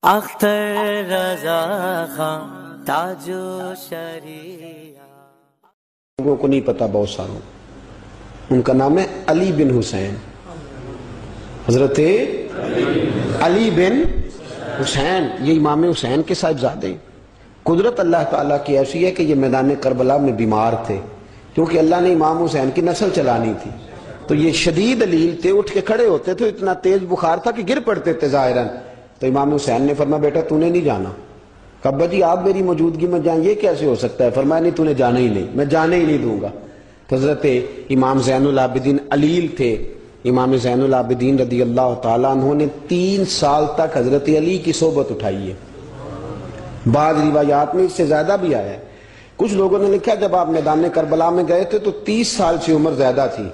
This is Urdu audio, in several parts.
اختر رضا خان تاج و شریعہ. لوگوں کو نہیں پتا، بہت ساروں ان کا نام ہے علی بن حسین. حضرت علی بن حسین یہ امام حسین کے صاحبزادے ہیں. قدرت اللہ تعالیٰ کی ایسی ہے کہ یہ میدان کربلا میں بیمار تھے، کیونکہ اللہ نے امام حسین کی نسل چلانی تھی. تو یہ شدید علیل تھے، اٹھ کے کھڑے ہوتے تھے، اتنا تیز بخار تھا کہ گر پڑتے تھے ظاہراً. تو امام حسین نے فرمایا بیٹا تو نے نہیں جانا. کہا ابا جی آپ میری موجودگی میں جائیں یہ کیسے ہو سکتا ہے؟ فرمایا نہیں تو نے جانا ہی نہیں، میں جانے ہی نہیں دوں گا. تو حضرت امام زین العابدین علیل تھے. امام زین العابدین رضی اللہ تعالیٰ عنہ نے 3 سال تک حضرت علی کی صحبت اٹھائی ہے. بعض روایات میں اس سے زیادہ بھی آیا ہے. کچھ لوگوں نے لکھا جب آپ میدان کربلا میں گئے تھے تو 30 سال سے عمر زیادہ تھی.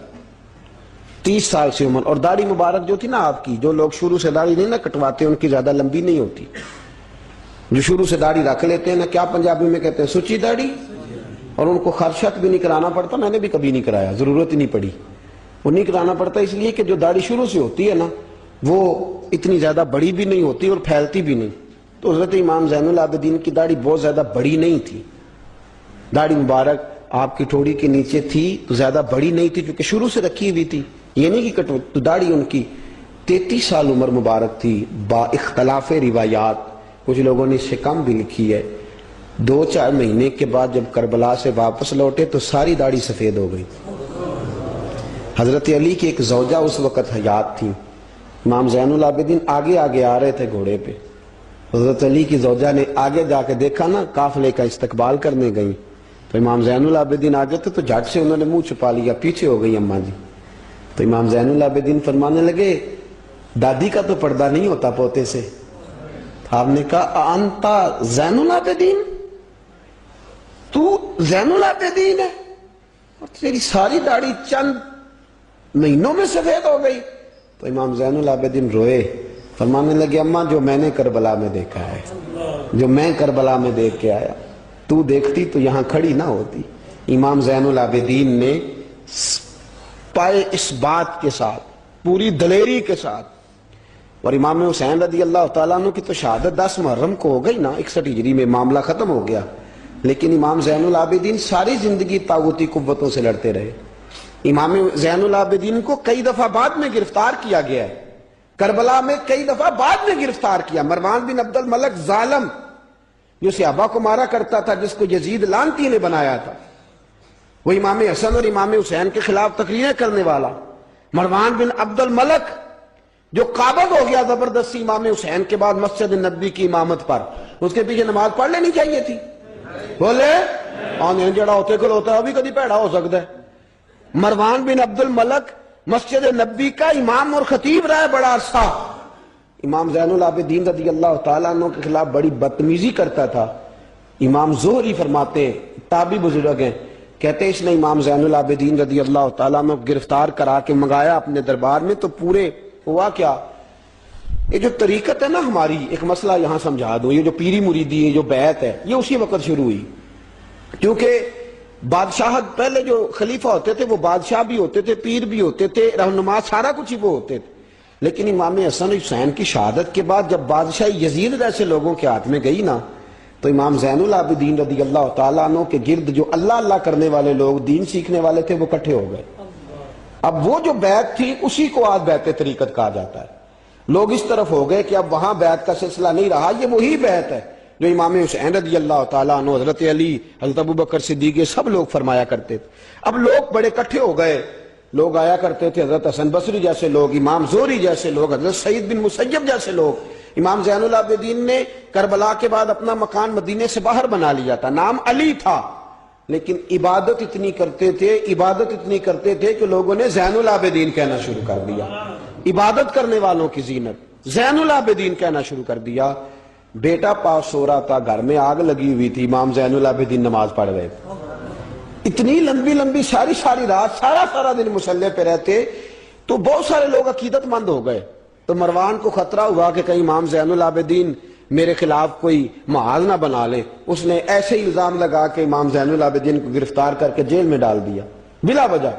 30 سال سے عمر. اور داڑھی مبارک جو تھی نا آپ کی، جو لوگ شروع سے داڑھی نہیں نہ کٹواتے ان کی زیادہ لمبی نہیں ہوتی. جو شروع سے داڑھی رکھ لیتے ہیں نا، کیا پنجابی میں کہتے ہیں، سچی داڑھی. اور ان کو خرشت بھی نہیں کرانا پڑتا. میں نے بھی کبھی نہیں کرایا، ضرورت ہی نہیں پڑی. وہ نہیں کرانا پڑتا اس لیے کہ جو داڑھی شروع سے ہوتی ہے نا وہ اتنی زیادہ بڑی بھی نہیں ہوتی اور پھیلتی بھی نہیں. تو حضرت امام زین العابدین کی داڑھی بہت زیادہ بڑی نہیں تھی. داڑھی مبارک آپ کی ٹھوڑی کے نیچے تھی تو زیادہ بڑی نہیں تھی کیونکہ شروع سے رکھی ہوئی تھی. یہ نہیں کہ تو داڑھی ان کی 33 سال عمر مبارک تھی. با اختلاف روایات کچھ لوگوں نے اس سے کم بھی لکھی ہے. 2-4 مہینے کے بعد جب کربلا سے واپس لوٹے تو ساری داڑھی سفید ہو گئی. حضرت علی کی ایک زوجہ اس وقت حیات تھی. امام زین العابدین آگے آگے آ رہے تھے گھوڑے پہ. حضرت علی کی زوجہ نے آگے جا کے دیکھا نا، قافلے کا استقبال کرنے گئی. تو امام زین العابدین آگے تھے تو جھٹ سے انہوں نے منہ چھپا لیا، پیچھے ہو گئی اماں جی. تو امام زین العابدین فرمانے لگے دادی کا تو پردہ نہیں ہوتا پوتے سے. آپ نے کہا انتا زین العابدین، تو زین العابدین ہے اور تیری ساری داڑھی چند مہینوں میں سفید ہو گئی. تو امام زین العابدین روئے، فرمانے لگے اماں جو میں نے کربلا میں دیکھا ہے، جو میں کربلا میں دیکھ کے آیا، تو دیکھتی تو یہاں کھڑی نہ ہوتی. امام زین العابدین نے پائے اس بات کے ساتھ، پوری دلیری کے ساتھ. اور امام حسین رضی اللہ تعالیٰ عنہ کی تو شہادت 10 محرم کو ہو گئی نا، 61 ہجری میں معاملہ ختم ہو گیا. لیکن امام زین العابدین ساری زندگی طاغوتی قوتوں سے لڑتے رہے. امام زین العابدین کو کئی دفعہ بعد میں گرفتار کیا گیا ہے. کربلا میں کئی دفعہ بعد میں گرفتار کیا. مروان بن عبد الملک ظالم جو صحابہ کو مارا کرتا تھا، جس کو یزید لعنتی نے بنایا تھا، وہ امام حسن اور امام حسین کے خلاف تقریریں کرنے والا مروان بن عبد الملک جو قابض ہو گیا زبردستی امام حسین کے بعد مسجد نبی کی امامت پر. اس کے پیچھے نماز پڑھ لینی چاہیے تھی. بولے آنے جڑا ہوتے کل ہوتا ہے ابھی کدی پیڑا ہو سکتا ہے. مروان بن عبد الملک مسجد نبی کا امام اور خطیب رہا ہے بڑا عرصہ. امام زین العابدین رضی اللہ تعالیٰ عنہ کے خلاف بڑی بدتمیزی کرتا تھا. امام زہری فرماتے، تابعی بزرگ ہیں، کہتے اس نے امام زین العابدین رضی اللہ تعالیٰ عنہ گرفتار کرا کے منگایا اپنے دربار میں. تو پورے ہوا کیا، یہ جو طریقت ہے نا ہماری، ایک مسئلہ یہاں سمجھا دوں، یہ جو پیری مریدی ہے، جو بیعت ہے، یہ اسی وقت شروع ہوئی. کیونکہ بادشاہت پہلے جو خلیفہ ہوتے تھے وہ بادشاہ بھی ہوتے تھے، پیر بھی ہوتے تھے، رہنما، سارا کچھ ہی وہ ہوتے تھے. لیکن امام حسن حسین کی شہادت کے بعد جب بادشاہی یزید جیسے لوگوں کے ہاتھ میں گئی نا، تو امام زین العابدین رضی اللہ تعالیٰ عنہ کے گرد جو اللہ اللہ کرنے والے لوگ، دین سیکھنے والے تھے، وہ اکٹھے ہو گئے. اب وہ جو بیعت تھی اسی کو آج بیعت طریقت کہا جاتا ہے. لوگ اس طرف ہو گئے کہ اب وہاں بیعت کا سلسلہ نہیں رہا. یہ وہی بیعت ہے جو امام حسین رضی اللہ تعالیٰ عنہ، حضرت علی، حضرت ابوبکر صدیق، سب لوگ فرمایا کرتے تھے. اب لوگ بڑے اکٹھے ہو گئے. لوگ آیا کرتے تھے، حضرت حسن بصری جیسے لوگ، امام زہری جیسے لوگ، حضرت سعید بن مسیب جیسے لوگ. امام زین العابدین نے کربلا کے بعد اپنا مکان مدینے سے باہر بنا لیا تھا. نام علی تھا، لیکن عبادت اتنی کرتے تھے کہ لوگوں نے زین العابدین کہنا شروع کر دیا. عبادت کرنے والوں کی زینت زین العابدین کہنا شروع کر دیا. بیٹا پاس سو رہا تھا، گھر میں آگ لگی ہوئی تھی، امام زین العابدین نماز پڑھ رہے تھے. اتنی لمبی ساری رات سارا دن مصلی پہ رہتے. تو بہت سارے لوگ عقیدت مند ہو گئے. تو مروان کو خطرہ ہوا کہ کہیں امام زین العابدین میرے خلاف کوئی محاذ نہ بنا لے. اس نے ایسے ہی الزام لگا کہ امام زین العابدین کو گرفتار کر کے جیل میں ڈال دیا بلا وجہ.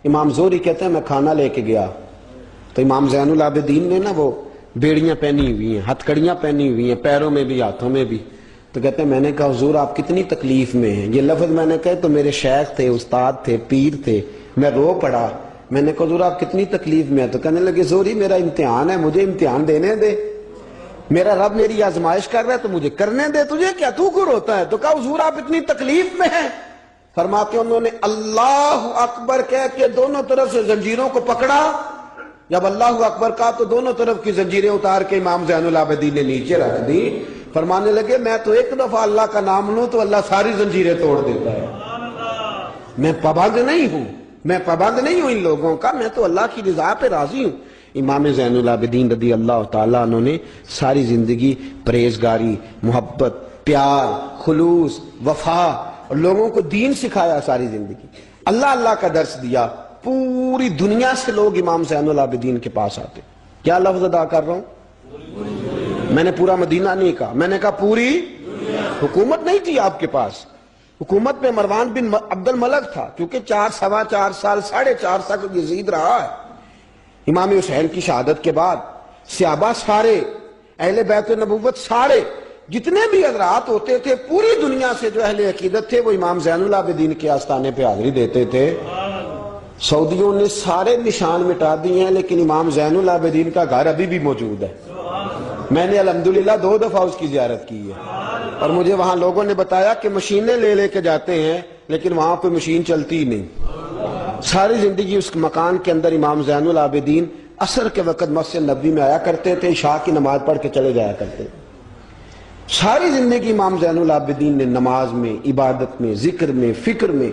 امام زہری کہتے ہیں میں کھانا لے کے گیا تو امام زین العابدین نے نا وہ بیڑیاں پہنی ہوئی ہیں، ہتھکڑیاں پہنی ہوئی ہیں، پیروں میں بھی ہاتھوں میں بھی. تو کہتے ہیں میں نے کہا حضور آپ کتنی تکلیف میں ہیں. یہ لفظ میں نے کہے تو میرے شیخ تھے، استاد تھے، پیر تھے. میں رو پڑا. میں نے کہا حضور آپ کتنی تکلیف میں ہیں. تو کہنے لگے زوری میرا امتحان ہے، مجھے امتحان دینے دے. میرا رب میری آزمائش کر رہا ہے تو مجھے کرنے دے. تجھے کیا، تو کیوں روتا ہے؟ تو کہا حضور آپ اتنی تکلیف میں ہیں. فرماتے ہیں انہوں نے اللہ اکبر کہہ کے دونوں طرف سے زنجیروں کو پکڑا. جب اللہ اکبر کہا تو دونوں طرف کی زنجیریں اتار کے امام زین العابدین نے نیچے رکھ دی. فرمانے لگے میں تو ایک دفعہ اللہ کا نام لوں تو اللہ ساری زنجیریں توڑ دیتا ہے. میں پابند نہیں ہوں، میں پابند نہیں ہوں ان لوگوں کا، میں تو اللہ کی رضا پہ راضی ہوں. امام زین العابدین رضی اللہ تعالیٰ عنہ نے ساری زندگی پرہیزگاری، محبت، پیار، خلوص، وفا اور لوگوں کو دین سکھایا. ساری زندگی اللہ کا درس دیا. پوری دنیا سے لوگ امام زین العابدین کے پاس آتے. کیا لفظ ادا کر رہا ہوں؟ میں نے پورا مدینہ نہیں کہا، میں نے کہا پوری حکومت نہیں تھی آپ کے پاس. حکومت میں مروان بن عبد الملک تھا، کیونکہ 4 سال 4.5 سال یزید رہا ہے. امام حسین کی شہادت کے بعد صحابہ سارے، اہل بیت نبوت سارے، جتنے بھی حضرات ہوتے تھے پوری دنیا سے جو اہل عقیدت تھے وہ امام زین العابدین کے آستانے پہ حاضری دیتے تھے. سعودیوں نے سارے نشان مٹا دیے ہیں لیکن امام زین العابدین کا گھر ابھی بھی موجود ہے. میں نے الحمدللہ 2 دفعہ اس کی زیارت کی ہے اور مجھے وہاں لوگوں نے بتایا کہ مشینیں لے کے جاتے ہیں لیکن وہاں پہ مشین چلتی ہی نہیں. ساری زندگی اس مکان کے اندر امام زین العابدین عصر کے وقت مسجد نبوی میں آیا کرتے تھے، عشاء کی نماز پڑھ کے چلے جایا کرتے. ساری زندگی امام زین العابدین نے نماز میں، عبادت میں، ذکر میں، فکر میں.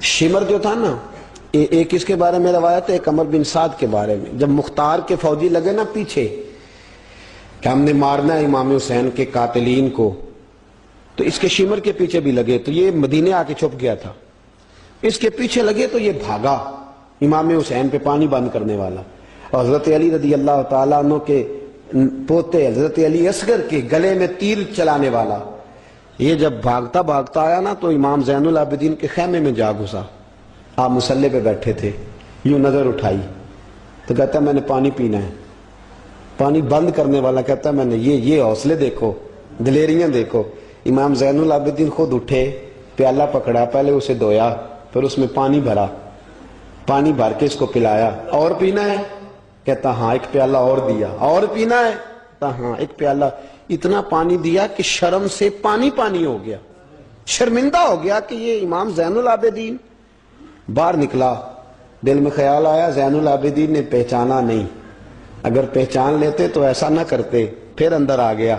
شمر جو تھا نا، ایک اس کے بارے میں روایت ہے، ایک عمر بن سعد کے بارے میں. جب مختار کے فوجی لگے نا پیچھے کہ ہم نے مارنا ہے امام حسین کے قاتلین کو، تو اس کے شمر کے پیچھے بھی لگے تو یہ مدینے آ کے چھپ گیا تھا. اس کے پیچھے لگے تو یہ بھاگا، امام حسین پہ پانی بند کرنے والا. اور حضرت علی رضی اللہ تعالیٰ عنہ کے پوتے حضرت علی اصغر کے گلے میں تیر چلانے والا. یہ جب بھاگتا بھاگتا آیا نا تو امام زین العابدین کے خیمے میں جا گھسا. آپ مصلی پہ بیٹھے تھے، یوں نظر اٹھائی تو کہتا میں نے پانی پینا ہے. پانی بند کرنے والا کہتا میں نے یہ حوصلے دیکھو، دلیریاں دیکھو. امام زین العابدین خود اٹھے، پیالہ پکڑا، پہلے اسے دھویا، پھر اس میں پانی بھرا، پانی بھر کے اس کو پلایا. اور پینا ہے؟ کہتا ہاں. ایک پیالہ اور دیا. اور پینا ہے؟ کہتا ہاں. ایک پیالہ. اتنا پانی دیا کہ شرم سے پانی ہو گیا، شرمندہ ہو گیا کہ یہ امام زین العابدین. باہر نکلا، دل میں خیال آیا زین العابدین نے پہچانا نہیں، اگر پہچان لیتے تو ایسا نہ کرتے. پھر اندر آ گیا،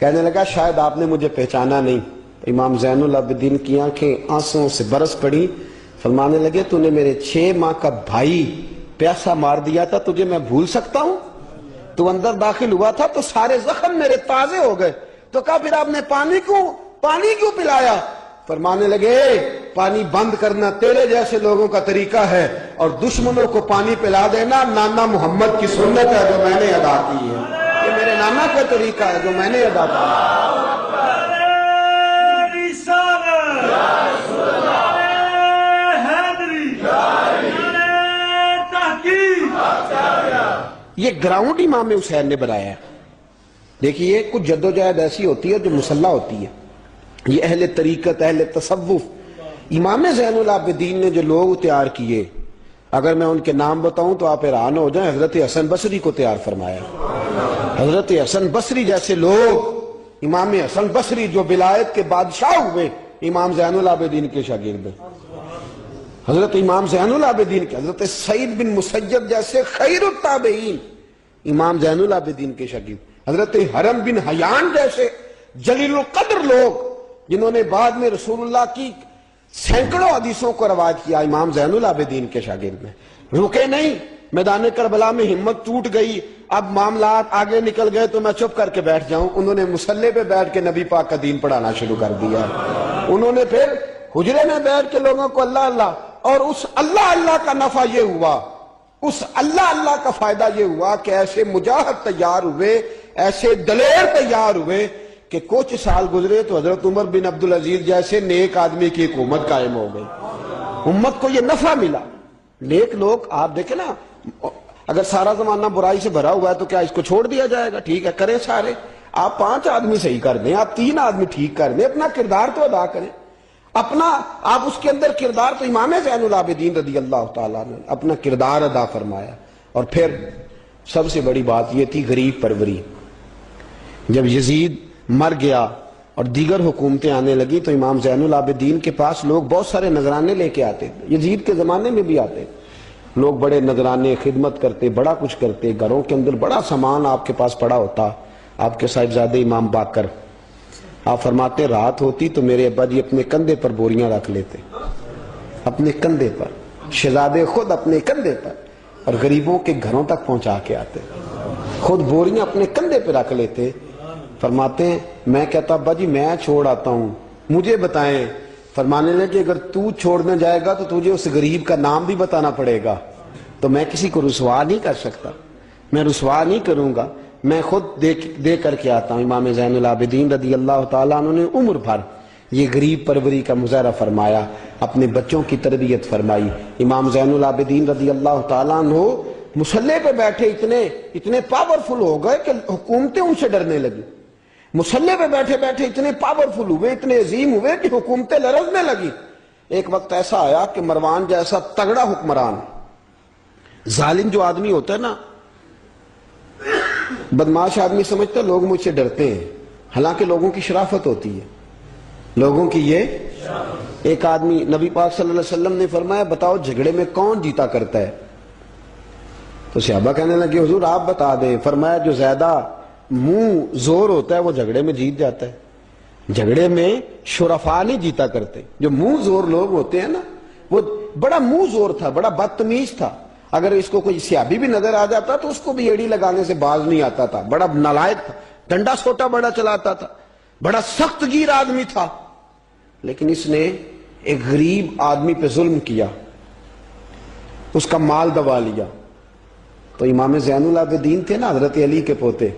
کہنے لگا شاید آپ نے مجھے پہچانا نہیں. امام زین العابدین کی آنکھیں آنسوں سے برس پڑی. فرمانے لگے تو نے میرے 6 ماہ کا بھائی پیاسا مار دیا تھا، تجھے میں بھول سکتا ہوں؟ تو اندر داخل ہوا تھا تو سارے زخم میرے تازے ہو گئے. تو کہا پھر آپ نے پانی کیوں پلایا؟ فرمانے لگے پانی بند کرنا تیرے جیسے لوگوں کا طریقہ ہے اور دشمنوں کو پانی پلا دینا نانا محمد کی سنت ہے جو میں نے ادا کی ہے. یہ میرے نانا کا طریقہ ہے جو میں نے ادا کیا. یہ گراؤنڈ امام حسین نے بنایا ہے. دیکھیے کچھ جدوجہد ایسی ہوتی ہے جو مسلح ہوتی ہے. یہ اہل طریقت، اہل تصوف، امام زین العابدین نے جو لوگ تیار کیے، اگر میں ان کے نام بتاؤں تو آپ حیران ہو جائیں. حضرت حسن بصری کو تیار فرمایا. حضرت حسن بصری جیسے لوگ، امام حسن بصری جو ولایت کے بادشاہ ہوئے، امام زین العابدین کے شاگرد. حضرت امام زین العابدین کے، حضرت سعید بن مسیب جیسے خیر التابعین امام زین العابدین کے شاگرد. حضرت حرم بن حیان جیسے جلیل القدر لوگ جنہوں نے بعد میں رسول اللہ کی سینکڑوں حدیثوں کو روایت کیا، امام زین العابدین کے شاگرد میں. رکے نہیں، میدان کربلا میں ہمت ٹوٹ گئی، اب معاملات آگے نکل گئے تو میں چپ کر کے بیٹھ جاؤں. انہوں نے مصلی پہ بیٹھ کے نبی پاک کا دین پڑھانا شروع کر دیا. انہوں نے پھر حجرے میں بیٹھ کے لوگوں کو اللہ اللہ، اور اس اللہ کا نفع یہ ہوا، اس اللہ کا فائدہ یہ ہوا کہ ایسے مجاہد تیار ہوئے، ایسے دلیر تیار ہوئے کہ کچھ سال گزرے تو حضرت عمر بن عبدالعزیز جیسے نیک آدمی کی حکومت قائم ہو گئی. امت کو یہ نفع ملا. نیک لوگ آپ دیکھیں نا، اگر سارا زمانہ برائی سے بھرا ہوا ہے تو کیا اس کو چھوڑ دیا جائے گا؟ ٹھیک ہے کریں سارے، آپ 5 آدمی صحیح کر دیں، آپ 3 آدمی ٹھیک کر دیں، اپنا کردار تو ادا کریں، اپنا آپ اس کے اندر کردار، تو امام زین العابدین رضی اللہ تعالیٰ نے اپنا کردار ادا فرمایا۔ اور پھر سب سے بڑی بات یہ تھی غریب پروری۔ جب یزید مر گیا اور دیگر حکومتیں آنے لگی تو امام زین العابدین کے پاس لوگ بہت سارے نذرانے لے کے آتے تھے، یزید کے زمانے میں بھی آتے تھے لوگ، بڑے نذرانے خدمت کرتے، بڑا کچھ کرتے، گھروں کے اندر بڑا سامان آپ کے پاس پڑا ہوتا۔ آپ کے صاحبزادے امام باقر، آپ فرماتے رات ہوتی تو میرے ابا جی اپنے کندھے پر بوریاں رکھ لیتے، اپنے کندھے پر، شہزادے خود اپنے کندھے پر، اور غریبوں کے گھروں تک پہنچا کے آتے، خود بوریاں اپنے کندھے پہ رکھ لیتے۔ فرماتے ہیں میں کہتا ابا جی میں چھوڑ آتا ہوں، مجھے بتائیں۔ فرمانے لگے کہ اگر تو چھوڑنے جائے گا تو تجھے اس غریب کا نام بھی بتانا پڑے گا، تو میں کسی کو رسوا نہیں کر سکتا، میں رسوا نہیں کروں گا، میں خود دے کر کے آتا ہوں۔ امام زین العابدین رضی اللہ تعالیٰ عنہ نے عمر بھر یہ غریب پروری کا مظاہرہ فرمایا، اپنے بچوں کی تربیت فرمائی۔ امام زین العابدین رضی اللہ تعالیٰ عنہ مصلے پہ بیٹھے اتنے پاورفل ہو گئے کہ حکومتیں ان سے ڈرنے لگی، مصلے پہ بیٹھے بیٹھے اتنے پاورفل ہوئے، اتنے عظیم ہوئے کہ حکومتیں لرزنے لگی۔ ایک وقت ایسا آیا کہ مروان جیسا تگڑا حکمران، ظالم جو آدمی ہوتا ہے نا، بدماش آدمی سمجھتا ہے لوگ مجھ سے ڈرتے ہیں، حالانکہ لوگوں کی شرافت ہوتی ہے، لوگوں کی یہ ایک آدمی، نبی پاک صلی اللہ علیہ وسلم نے فرمایا بتاؤ جھگڑے میں کون جیتا کرتا ہے؟ تو صحابہ کہنے لگے حضور آپ بتا دیں۔ فرمایا جو زیادہ منہ زور ہوتا ہے وہ جھگڑے میں جیت جاتا ہے، جھگڑے میں شرفا نہیں جیتا کرتے، جو منہ زور لوگ ہوتے ہیں نا، وہ بڑا منہ زور تھا، بڑا بدتمیز تھا، اگر اس کو کوئی سیابی بھی نظر آ جاتا تو اس کو بھی ایڑی لگانے سے باز نہیں آتا تھا، بڑا نالائق تھا، ڈنڈا سوٹا بڑا چلاتا تھا، بڑا سخت گیر آدمی تھا، لیکن اس نے ایک غریب آدمی پہ ظلم کیا، اس کا مال دبا لیا۔ تو امام زین العابدین تھے نا حضرت علی کے پوتے،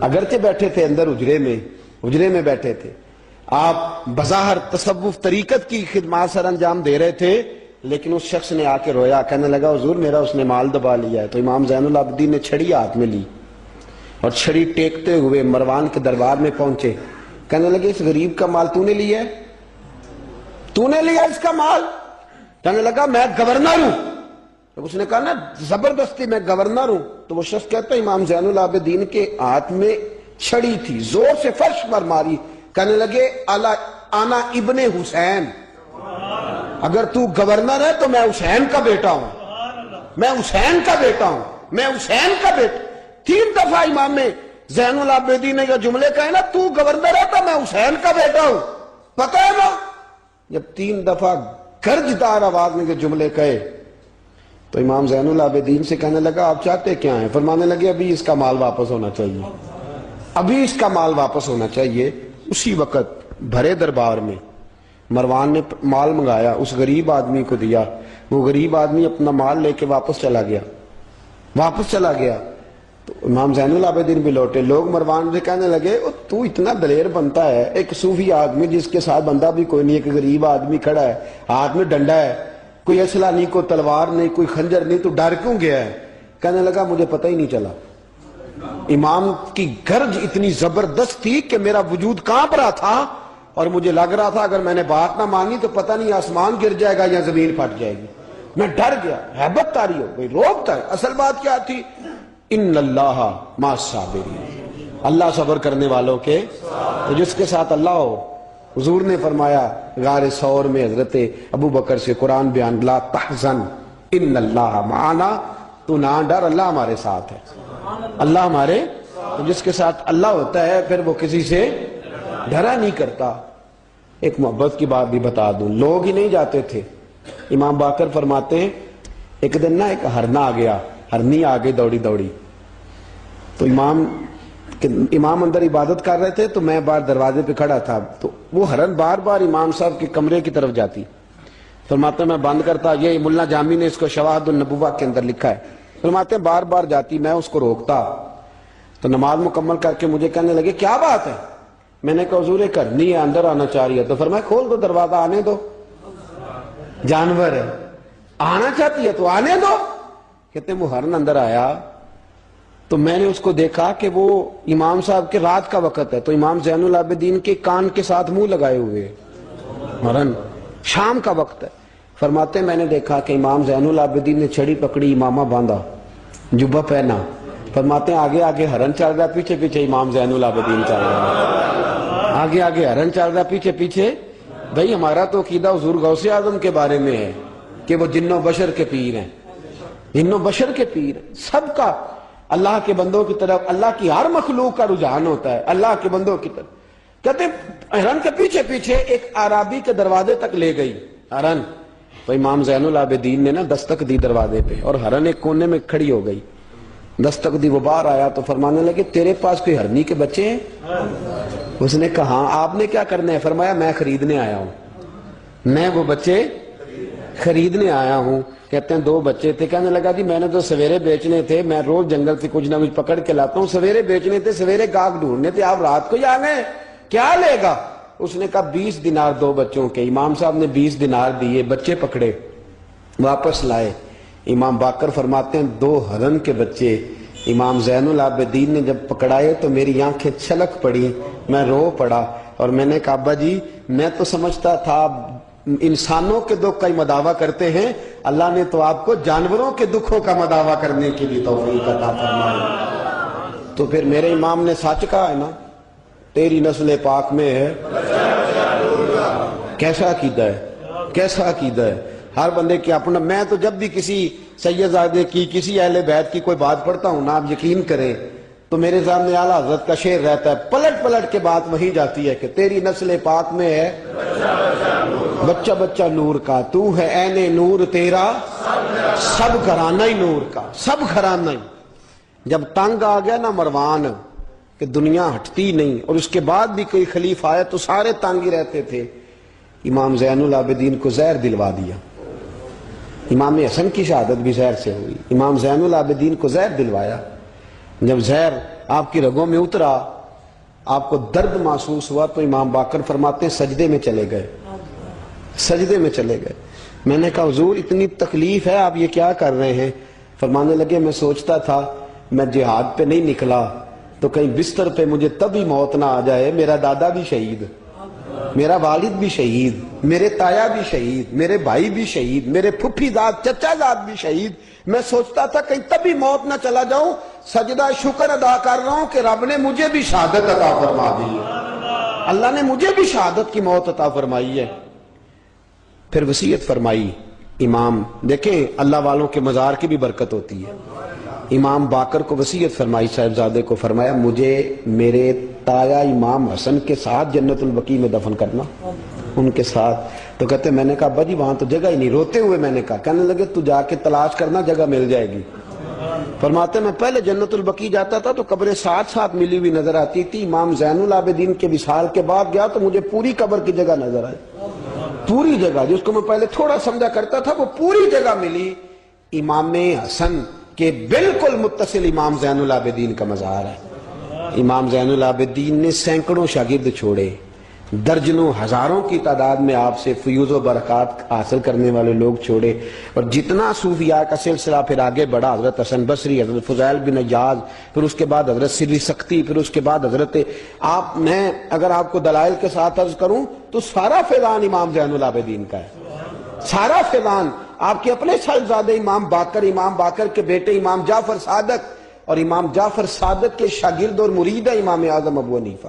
اگرچہ بیٹھے تھے اندر حجرے میں بیٹھے تھے، آپ بظاہر تصوف طریقت کی خدمات سر انجام دے رہے تھے، لیکن اس شخص نے آ کے رویا، کہنے لگا حضور میرا اس نے مال دبا لیا ہے۔ تو امام زین العابدین نے چھڑی ہاتھ میں لی اور چھڑی ٹیکتے ہوئے مروان کے دربار میں پہنچے، کہنے لگے اس غریب کا مال تو نے لیا ہے؟ تو نے لیا اس کا مال؟ کہنے لگا میں گورنر ہوں۔ اس نے کہا نا زبردستی میں گورنر ہوں، تو وہ شخص کہتا ہے امام زین العابدین کے ہاتھ میں چھڑی تھی، زور سے فرش پر ماری، کہنے لگے انا ابن حسین، اگر تو گورنر ہے تو میں حسین کا بیٹا ہوں، میں حسین کا بیٹا ہوں، میں حسین کا بیٹا۔ 3 دفعہ امام زین العابدین نے یہ جملے کہے نا، تو گورنر ہے تو میں حسین کا بیٹا ہوں، پتہ ہے نا؟ جب 3 دفعہ گرجدار آواز میں یہ جملے کہے تو امام زین العابدین سے کہنے لگا آپ چاہتے کیا ہیں؟ فرمانے لگے ابھی اس کا مال واپس ہونا چاہیے، ابھی اس کا مال واپس ہونا چاہیے۔ اسی وقت بھرے دربار میں مروان نے مال منگایا، اس غریب آدمی کو دیا، وہ غریب آدمی اپنا مال لے کے واپس چلا گیا تو امام زین العابدین بھی لوٹے۔ لوگ مروان سے کہنے لگے تو اتنا دلیر بنتا ہے، ایک صوفی آدمی جس کے ساتھ بندہ بھی کوئی نہیں، ایک غریب آدمی کھڑا ہے، ہاتھ میں ڈنڈا ہے، کوئی اسلحہ نہیں، کوئی تلوار نہیں، کوئی خنجر نہیں، تو ڈر کیوں گیا ہے؟ کہنے لگا مجھے پتہ ہی نہیں چلا، امام کی گرج اتنی زبردست تھی کہ میرا وجود کانپ رہا تھا، اور مجھے لگ رہا تھا اگر میں نے بات نہ مانی تو پتہ نہیں آسمان گر جائے گا یا زمین پھٹ جائے گی، میں ڈر گیا، ہیبت تاری ہو گئی، روب تھا۔ اصل بات کیا تھی؟ ان اللہ مع الصابرین، اللہ صبر کرنے والوں کے، تو جس کے ساتھ اللہ ہو۔ حضور نے فرمایا غار ثور میں حضرت ابو بکر سے قرآن بیان، لا تحزن ان اللہ معنا، تو نہ ڈر، اللہ ہمارے ساتھ ہے، اللہ ہمارے، تو جس کے ساتھ اللہ ہوتا ہے پھر وہ کسی سے ڈرا نہیں کرتا۔ ایک محبت کی بات بھی بتا دوں، لوگ ہی نہیں جاتے تھے۔ امام باقر فرماتے ہیں ایک دن نا ایک ہرنا آ گیا، ہرنی آ گئی دوڑی دوڑی، تو امام اندر عبادت کر رہے تھے تو میں باہر دروازے پہ کھڑا تھا، تو وہ ہرن بار بار امام صاحب کے کمرے کی طرف جاتی، فرماتے ہیں میں بند کرتا، یہ ملا جامی نے اس کو شواہد النبوہ کے اندر لکھا ہے، فرماتے ہیں بار بار جاتی، میں اس کو روکتا، تو نماز مکمل کر کے مجھے کہنے لگے کیا بات ہے؟ میں نے کہا حضور ایک ہرنی ہے اندر آنا چاہ رہی ہے، تو فرمایا کھول دو دروازہ، آنے دو، جانور ہے، آنا چاہتی ہے تو آنے دو۔ کہتے ہیں وہ ہرن اندر آیا تو میں نے اس کو دیکھا کہ وہ امام صاحب کے رات کا وقت ہے، تو امام زین العابدین کے کان کے ساتھ منہ لگائے ہوئے، ہرن شام کا وقت ہے۔ فرماتے ہیں میں نے دیکھا کہ امام زین العابدین نے چھڑی پکڑی، امامہ باندھا، جبہ پہنا، فرماتے ہیں آگے آگے ہرن چل رہا ہے، پیچھے پیچھے امام زین العابدین چل رہا ہے، آگے آگے ہرن چل رہا ہے، پیچھے پیچھے۔ بھئی ہمارا تو عقیدہ حضور غوث اعظم کے بارے میں ہے کہ وہ جن و بشر کے پیر ہیں، جن و بشر کے پیر ہیں، سب کا اللہ کے بندوں کی طرف، اللہ کی ہر مخلوق کا رجحان ہوتا ہے اللہ کے بندوں کی طرف۔ کہتے ہیں ہرن کے پیچھے پیچھے ایک عرابی کے دروازے تک لے گئی ہرن، تو امام زین العابدین نے نا دستک دی دروازے پہ، اور ہرن ایک کونے میں کھڑی ہو گئی، دستک دی، وہ باہر آیا تو فرمانے لگے تیرے پاس کوئی ہرنی کے بچے ہیں؟ اس نے کہا ہاں، آپ نے کیا کرنا ہے؟ فرمایا میں خریدنے آیا ہوں، میں وہ بچے خریدنے آیا ہوں۔ کہتے ہیں 2 بچے تھے، کہنے لگا جی میں نے تو سویرے بیچنے تھے، میں روز جنگل سے کچھ نہ کچھ پکڑ کے لاتا ہوں، سویرے بیچنے تھے، سویرے گاہک ڈھونڈنے تھے، آپ رات کو ہی آ گئے، کیا لے گا؟ اس نے کہا 20 دینار 2 بچوں کے۔ امام صاحب نے 20 دینار دیے، بچے پکڑے، واپس لائے۔ امام باقر فرماتے ہیں 2 ہرن کے بچے امام زین العابدین نے جب پکڑائے تو میری آنکھیں چھلک پڑی، میں رو پڑا، اور میں نے کہا ابا جی میں تو سمجھتا تھا انسانوں کے دکھ کا ہی مداوع کرتے ہیں، اللہ نے تو آپ کو جانوروں کے دکھوں کا مداوع کرنے کی بھی توفیق عطا فرمائی۔ تو پھر میرے امام نے سچ کہا ہے نا، تیری نسل پاک میں ہے۔ کیسا عقیدہ ہے، کیسا عقیدہ ہے، ہر بندے کے اپنا۔ میں تو جب بھی کسی سید زادے کی، کسی اہل بیت کی کوئی بات پڑھتا ہوں نا، آپ یقین کریں تو میرے سامنے اعلیٰ حضرت کا شعر رہتا ہے، پلٹ پلٹ کے بات وہی جاتی ہے کہ تیری نسل پاک میں ہے بچہ بچہ نور کا، تو ہے عین نور تیرا سب گھرانہ ہی نور کا، سب گھرانہ ہی۔ جب تنگ آ گیا نا مروان کہ دنیا ہٹتی نہیں، اور اس کے بعد بھی کوئی خلیفہ آیا تو سارے تنگ ہی رہتے تھے، امام زین العابدین کو زہر دلوا دیا۔ امام حسن کی شہادت بھی زہر سے ہوئی، امام زین العابدین کو زہر دلوایا۔ جب زہر آپ کی رگوں میں اترا، آپ کو درد محسوس ہوا، تو امام باقر فرماتے ہیں سجدے میں چلے گئے، سجدے میں چلے گئے۔ میں نے کہا حضور اتنی تکلیف ہے، آپ یہ کیا کر رہے ہیں؟ فرمانے لگے میں سوچتا تھا میں جہاد پہ نہیں نکلا تو کہیں بستر پہ مجھے تبھی موت نہ آ جائے، میرا دادا بھی شہید، میرا والد بھی شہید، میرے تایا بھی شہید، میرے بھائی بھی شہید، میرے پھپھی ذات چچا ذات بھی شہید، میں سوچتا تھا کہیں تبھی موت نہ چلا جاؤں، سجدہ شکر ادا کر رہا ہوں کہ رب نے مجھے بھی شہادت عطا فرما دی ہے، اللہ نے مجھے بھی شہادت کی موت عطا فرمائی ہے۔ پھر وصیت فرمائی امام، دیکھیں اللہ والوں کے مزار کی بھی برکت ہوتی ہے۔ امام باقر کو وصیت فرمائی، صاحبزادے کو فرمایا مجھے میرے تایا امام حسن کے ساتھ جنت البقیع میں دفن کرنا، ان کے ساتھ۔ تو کہتے میں نے کہا ابا جی وہاں تو جگہ ہی نہیں، روتے ہوئے میں نے کہا، کہنے لگے تو جا کے تلاش کرنا، جگہ مل جائے گی۔ فرماتے میں پہلے جنت البقیع جاتا تھا تو قبریں ساتھ ساتھ ملی ہوئی نظر آتی تھی، امام زین العابدین کے وصال کے بعد گیا تو مجھے پوری قبر کی جگہ نظر آئی، پوری جگہ جس کو میں پہلے تھوڑا سمجھا کرتا تھا وہ پوری جگہ ملی۔ امام حسن کے بالکل متصل امام زین العابدین کا مزار ہے۔ امام زین العابدین نے سینکڑوں شاگرد چھوڑے، درجنوں ہزاروں کی تعداد میں آپ سے فیوز و برکات حاصل کرنے والے لوگ چھوڑے، اور جتنا صوفیاء کا سلسلہ پھر آگے بڑھا، حضرت حسن بصری، حضرت فضیل بن عیاض، پھر اس کے بعد حضرت سری سختی، پھر اس کے بعد حضرت میں اگر آپ کو دلائل کے ساتھ عرض کروں تو سارا فیضان امام زین العابدین کا ہے، سارا فیضان۔ آپ کے اپنے صاحبزادے امام باقر کے بیٹے امام جعفر صادق، اور امام جعفر صادق کے شاگرد اور مرید ہے امام اعظم ابو حنیفہ۔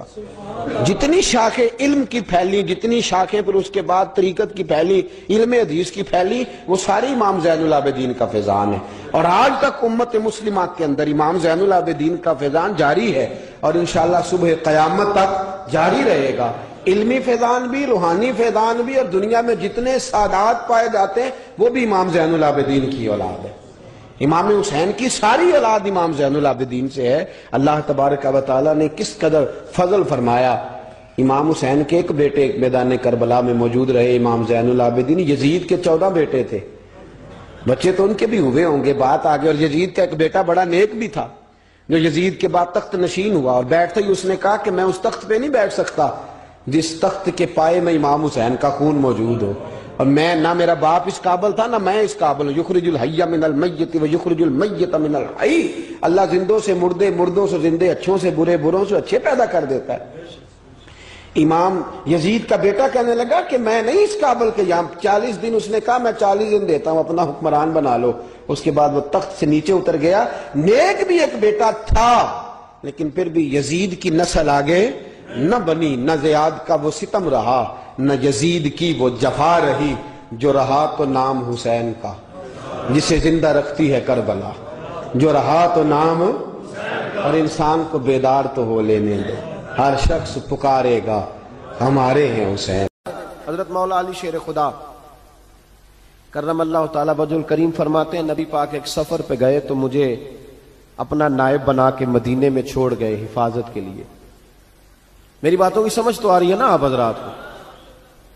جتنی شاخیں علم کی پھیلی، جتنی شاخیں پھر اس کے بعد طریقت کی پھیلی، علم حدیث کی پھیلی، وہ ساری امام زین العابدین کا فیضان ہے، اور آج تک امت مسلمہ کے اندر امام زین العابدین کا فیضان جاری ہے، اور انشاءاللہ صبح قیامت تک جاری رہے گا۔ علمی فیضان بھی، روحانی فیضان بھی، اور دنیا میں جتنے سعادات پائے جاتے ہیں وہ بھی امام زین العابدین کی اولاد ہے۔ امام حسین کی ساری اولاد امام زین العابدین سے ہے۔ اللہ تبارک و تعالیٰ نے کس قدر فضل فرمایا۔ امام حسین کے ایک بیٹے ایک میدان کربلا میں موجود رہے، امام زین العابدین۔ یزید کے 14 بیٹے تھے، بچے تو ان کے بھی ہوئے ہوں گے، بات آگے۔ اور یزید کا ایک بیٹا بڑا نیک بھی تھا جو یزید کے بعد تخت نشین ہوا، اور بیٹھتے ہی اس نے کہا کہ میں اس تخت پہ نہیں بیٹھ سکتا جس تخت کے پائے میں امام حسین کا خون موجود ہو۔ اور میں نہ میرا باپ اس قابل تھا نہ میں اس قابل ہوں. یخرج الحی من المیت و یخرج المیت من الحی. اللہ زندوں سے مردے، مردوں سے زندے، اچھوں سے برے، بروں سے اچھے پیدا کر دیتا ہے. امام یزید کا بیٹا کہنے لگا کہ میں نہیں اس قابل کہ یہاں 40 دن، اس نے کہا میں 40 دن دیتا ہوں، اپنا حکمران بنا لو. اس کے بعد وہ تخت سے نیچے اتر گیا. نیک بھی ایک بیٹا تھا لیکن پھر بھی یزید کی نسل آگے نہ بنی. نہ زیاد کا وہ ستم رہا، نہ یزید کی وہ جفا رہی. جو رہا تو نام حسین کا، جسے زندہ رکھتی ہے کربلا. جو رہا تو نام، اور انسان کو بیدار تو ہو لینے دو. ہر شخص پکارے گا ہمارے ہیں حسین. حضرت مولا علی شیر خدا کرم اللہ تعالی وجہ الکریم فرماتے ہیں نبی پاک ایک سفر پہ گئے تو مجھے اپنا نائب بنا کے مدینے میں چھوڑ گئے حفاظت کے لیے. میری باتوں کی سمجھ تو آ رہی ہے نا آپ حضرات کو؟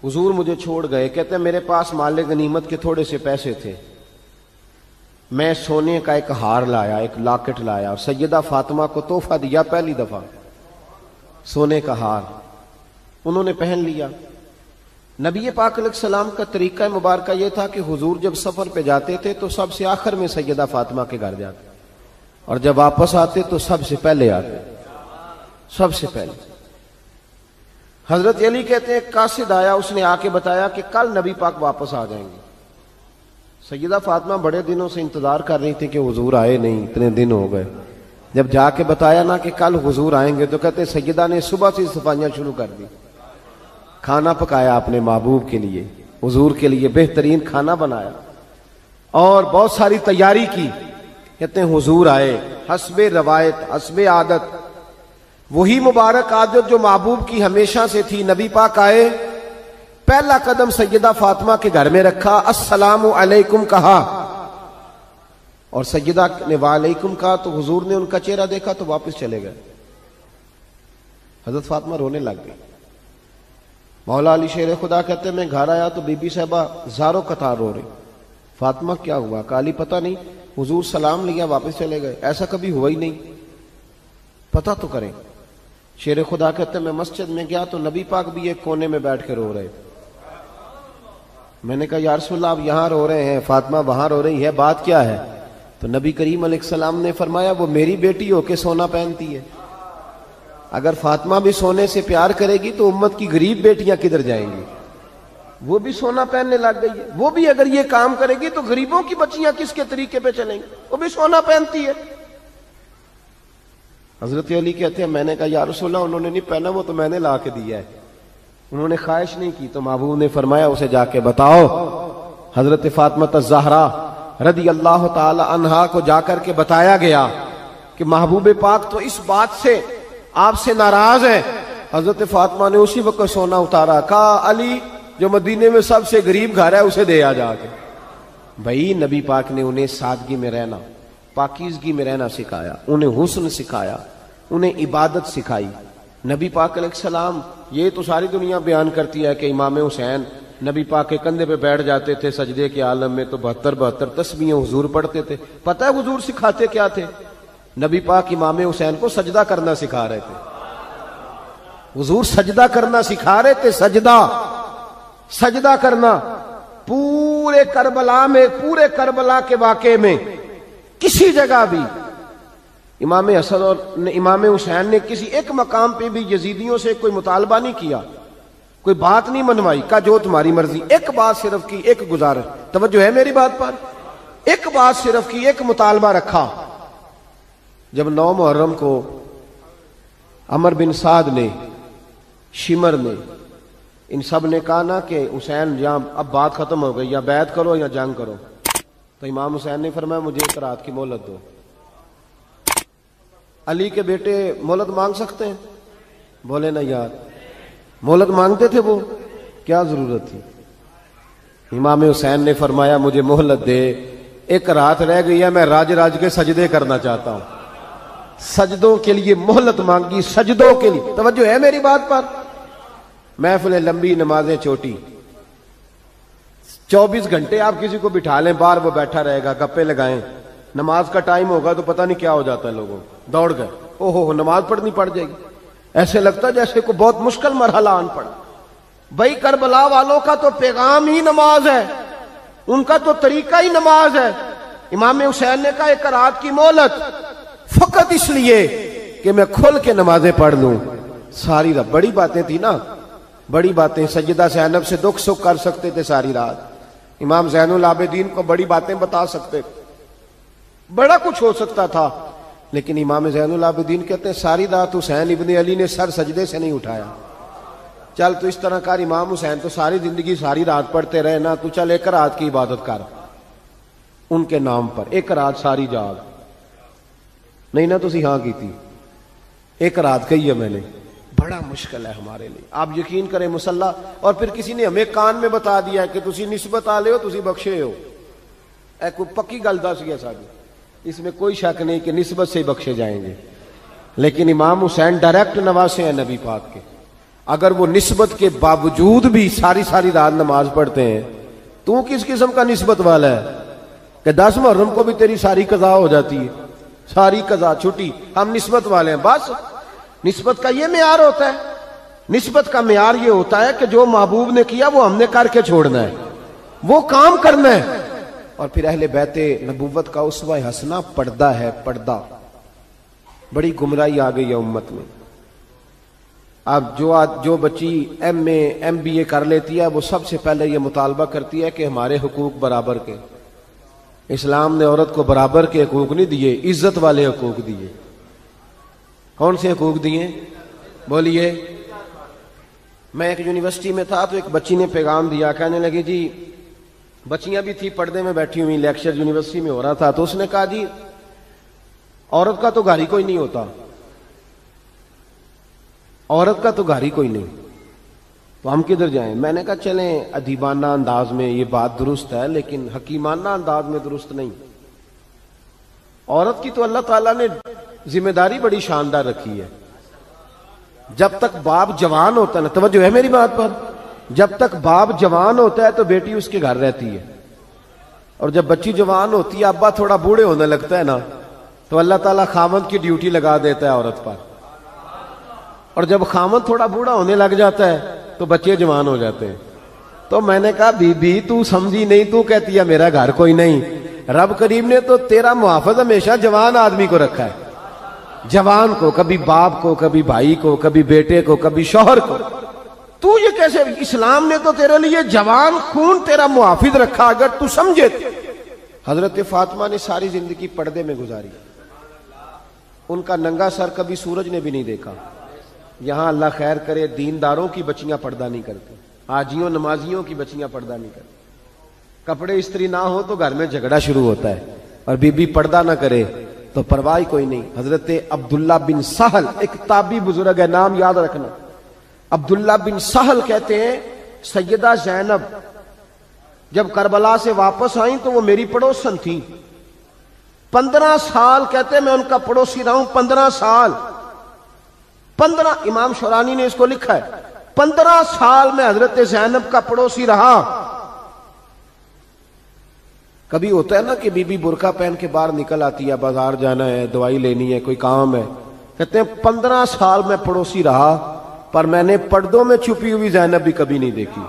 حضور مجھے چھوڑ گئے. کہتے ہیں میرے پاس مال غنیمت کے تھوڑے سے پیسے تھے. میں سونے کا ایک ہار لایا، ایک لاکٹ لایا اور سیدہ فاطمہ کو تحفہ دیا. پہلی دفعہ سونے کا ہار انہوں نے پہن لیا. نبی پاک علیہ السلام کا طریقہ مبارکہ یہ تھا کہ حضور جب سفر پہ جاتے تھے تو سب سے آخر میں سیدہ فاطمہ کے گھر جاتے، اور جب واپس آتے تو سب سے پہلے آتے، سب سے پہلے. حضرت علی کہتے ہیں قاصد آیا، اس نے آ کے بتایا کہ کل نبی پاک واپس آ جائیں گے. سیدہ فاطمہ بڑے دنوں سے انتظار کر رہی تھی کہ حضور آئے نہیں، اتنے دن ہو گئے. جب جا کے بتایا نا کہ کل حضور آئیں گے تو کہتے سیدہ نے صبح سے صفائیاں شروع کر دی. کھانا پکایا اپنے محبوب کے لیے، حضور کے لیے بہترین کھانا بنایا اور بہت ساری تیاری کی. کہتے ہیں حضور آئے حسب روایت، حسب عادت، وہی مبارک عادت جو محبوب کی ہمیشہ سے تھی. نبی پاک آئے، پہلا قدم سیدہ فاطمہ کے گھر میں رکھا، السلام علیکم کہا، اور سیدہ نے وعلیکم کہا تو حضور نے ان کا چہرہ دیکھا تو واپس چلے گئے. حضرت فاطمہ رونے لگ گئی. مولا علی شیر خدا کہتے ہیں میں گھر آیا تو بی بی صاحبہ زاروں قطار رو رہی. فاطمہ کیا ہوا؟ کالی پتہ نہیں، حضور سلام لیا واپس چلے گئے، ایسا کبھی ہوا ہی نہیں، پتہ تو کریں. شیر خدا کہتے ہیں میں مسجد میں گیا تو نبی پاک بھی ایک کونے میں بیٹھ کے رو رہے. میں نے کہا یا رسول اللہ آپ یہاں رو رہے ہیں، فاطمہ وہاں رو رہی ہے، بات کیا ہے؟ تو نبی کریم علیہ السلام نے فرمایا وہ میری بیٹی ہو کے سونا پہنتی ہے. اگر فاطمہ بھی سونے سے پیار کرے گی تو امت کی غریب بیٹیاں کدھر جائیں گی؟ وہ بھی سونا پہننے لگ گئی ہے. وہ بھی اگر یہ کام کرے گی تو غریبوں کی بچیاں کس کے طریقے پہ چلیں گی؟ وہ بھی سونا پہنتی ہے. حضرت علی کہتے ہیں میں نے کہا یا رسول اللہ انہوں نے نہیں پہنا، وہ تو میں نے لا کے دیا ہے، انہوں نے خواہش نہیں کی. تو محبوب نے فرمایا اسے جا کے بتاؤ. حضرت فاطمہ الزہرا رضی اللہ تعالی عنہا کو جا کر کے بتایا گیا کہ محبوب پاک تو اس بات سے آپ سے ناراض ہے. حضرت فاطمہ نے اسی وقت سونا اتارا، کہا علی جو مدینے میں سب سے غریب گھر ہے اسے دے آ جا کے. بھائی نبی پاک نے انہیں سادگی میں رہنا، پاکیزگی میں رہنا سکھایا، انہیں حسن سکھایا، انہیں عبادت سکھائی. نبی پاک علیہ السلام، یہ تو ساری دنیا بیان کرتی ہے کہ امام حسین نبی پاک کے کندھے پہ بیٹھ جاتے تھے سجدے کے عالم میں تو 72 تسبیحیں حضور پڑھتے تھے. پتہ ہے حضور سکھاتے کیا تھے؟ نبی پاک امام حسین کو سجدہ کرنا سکھا رہے تھے. حضور سجدہ کرنا سکھا رہے تھے، سجدہ کرنا. پورے کربلا کے واقعے میں کسی جگہ بھی امام حسن اور امام حسین نے کسی ایک مقام پہ بھی یزیدیوں سے کوئی مطالبہ نہیں کیا، کوئی بات نہیں منوائی، کہا جو تمہاری مرضی. ایک بات صرف کی، ایک گزارش، توجہ ہے میری بات پر، ایک بات صرف کی، ایک مطالبہ رکھا. جب 9 محرم کو عمر بن سعد نے، شمر نے، ان سب نے کہا نا کہ حسین یا اب بات ختم ہو گئی، یا بیعت کرو یا جنگ کرو، تو امام حسین نے فرمایا مجھے ایک رات کی مہلت دو. علی کے بیٹے مہلت مانگ سکتے ہیں؟ بولے نا یار، مہلت مانگتے تھے وہ، کیا ضرورت تھی؟ امام حسین نے فرمایا مجھے مہلت دے، ایک رات رہ گئی ہے، میں راج کے سجدے کرنا چاہتا ہوں. سجدوں کے لیے مہلت مانگی، سجدوں کے لیے. توجہ ہے میری بات پر؟ محفلیں لمبی، نمازیں چھوٹی. 24 گھنٹے آپ کسی کو بٹھا لیں باہر، وہ بیٹھا رہے گا، گپے لگائیں. نماز کا ٹائم ہوگا تو پتہ نہیں کیا ہو جاتا ہے، لوگوں دوڑ گئے، اوہو نماز پڑھنی پڑ جائے گی. ایسے لگتا ہے جیسے کوئی بہت مشکل مرحلہ آن پڑا، بھائی کربلا والوں کا تو پیغام ہی نماز ہے، ان کا تو طریقہ ہی نماز ہے۔ امام حسین نے کہا ایک رات کی مہلت فقط اس لیے کہ میں کھل کے نمازیں پڑھ لوں۔ ساری رات بڑی باتیں تھی نا، بڑی باتیں، سیدہ زینب سے دکھ سکھ کر سکتے تھے ساری رات، امام زین العابدین کو بڑی باتیں بتا سکتے تھے، بڑا کچھ ہو سکتا تھا، لیکن امام زین العابدین کہتے ہیں ساری رات حسین ابن علی نے سر سجدے سے نہیں اٹھایا۔ چل تو اس طرح کر، امام حسین تو ساری زندگی ساری رات پڑھتے رہے نا، تو چل ایک رات کی عبادت کر ان کے نام پر، ایک رات ساری جاگ نہیں نا، تسی ہاں کی تھی، ایک رات کہی ہے میں نے، بڑا مشکل ہے ہمارے لیے۔ آپ یقین کریں مصلی، اور پھر کسی نے ہمیں کان میں بتا دیا کہ تسی نسبت آلے ہو، تسی بخشے ہو، اے کوئی پکی گل دس گیا ساری، اس میں کوئی شک نہیں کہ نسبت سے بخشے جائیں گے، لیکن امام حسین ڈائریکٹ نواسے ہیں نبی پاک کے، اگر وہ نسبت کے باوجود بھی ساری ساری رات نماز پڑھتے ہیں، تو کس قسم کا نسبت والا ہے کہ 10 محرم کو بھی تیری ساری قضا ہو جاتی ہے، ساری قضا چھٹی، ہم نسبت والے ہیں۔ بس نسبت کا یہ معیار ہوتا ہے، نسبت کا معیار یہ ہوتا ہے کہ جو محبوب نے کیا وہ ہم نے کر کے چھوڑنا ہے، وہ کام کرنا ہے۔ اور پھر اہل بیت نبوت کا اسوہ حسنہ پردہ ہے، پردہ۔ بڑی گمراہی آ گئی ہے امت میں۔ اب جو بچی ایم بی اے کر لیتی ہے وہ سب سے پہلے یہ مطالبہ کرتی ہے کہ ہمارے حقوق برابر کے۔ اسلام نے عورت کو برابر کے حقوق نہیں دیے، عزت والے حقوق دیے۔ کون سے حقوق دیے؟ بولیے۔ میں ایک یونیورسٹی میں تھا تو ایک بچی نے پیغام دیا، کہنے لگی جی، بچیاں بھی تھی پردے میں بیٹھی ہوئی، لیکچر یونیورسٹی میں ہو رہا تھا، تو اس نے کہا جی عورت کا تو گھر ہی کوئی نہیں ہوتا، عورت کا تو گھر ہی کوئی نہیں، تو ہم کدھر جائیں؟ میں نے کہا چلیں ادیبانہ انداز میں یہ بات درست ہے، لیکن حکیمانہ انداز میں درست نہیں۔ عورت کی تو اللہ تعالیٰ نے ذمہ داری بڑی شاندار رکھی ہے۔ جب تک باپ جوان ہوتا ہے نا، توجہ ہے میری بات پر، جب تک باپ جوان ہوتا ہے تو بیٹی اس کے گھر رہتی ہے، اور جب بچی جوان ہوتی ہے، ابا تھوڑا بوڑھے ہونے لگتا ہے نا، تو اللہ تعالیٰ خامند کی ڈیوٹی لگا دیتا ہے عورت پر، اور جب خامند تھوڑا بوڑھا ہونے لگ جاتا ہے تو بچے جوان ہو جاتے ہیں۔ تو میں نے کہا بی بی تو سمجھی نہیں، تو کہتی ہے میرا گھر کوئی نہیں، رب کریم نے تو تیرا محافظ ہمیشہ جوان آدمی کو رکھا ہے، جوان کو، کبھی باپ کو، کبھی بھائی کو، کبھی بیٹے کو، کبھی شوہر کو۔ تو یہ کیسے؟ اسلام نے تو تیرے لیے جوان خون تیرا محافظ رکھا، اگر تو سمجھے۔ حضرت فاطمہ نے ساری زندگی پردے میں گزاری، ان کا ننگا سر کبھی سورج نے بھی نہیں دیکھا۔ یہاں اللہ خیر کرے دینداروں کی بچیاں پردہ نہیں کرتی، حاجیوں نمازیوں کی بچیاں پردہ نہیں کرتی۔ کپڑے استری نہ ہو تو گھر میں جھگڑا شروع ہوتا ہے، اور بی بی پردہ نہ کرے تو پرواہ کوئی نہیں۔ حضرت عبداللہ بن سہل ایک تابعی بزرگ ہے، نام یاد رکھنا، عبداللہ بن سہل کہتے ہیں سیدہ زینب جب کربلا سے واپس آئیں تو وہ میری پڑوسن تھیں، 15 سال کہتے ہیں میں ان کا پڑوسی رہا ہوں، 15 سال، 15، امام شورانی نے اس کو لکھا ہے، 15 سال میں حضرت زینب کا پڑوسی رہا۔ کبھی ہوتا ہے نا کہ بی بی برقع پہن کے باہر نکل آتی ہے، بازار جانا ہے، دوائی لینی ہے، کوئی کام ہے، کہتے ہیں 15 سال میں پڑوسی رہا، پر میں نے پردوں میں چھپی ہوئی زینب بھی کبھی نہیں دیکھی۔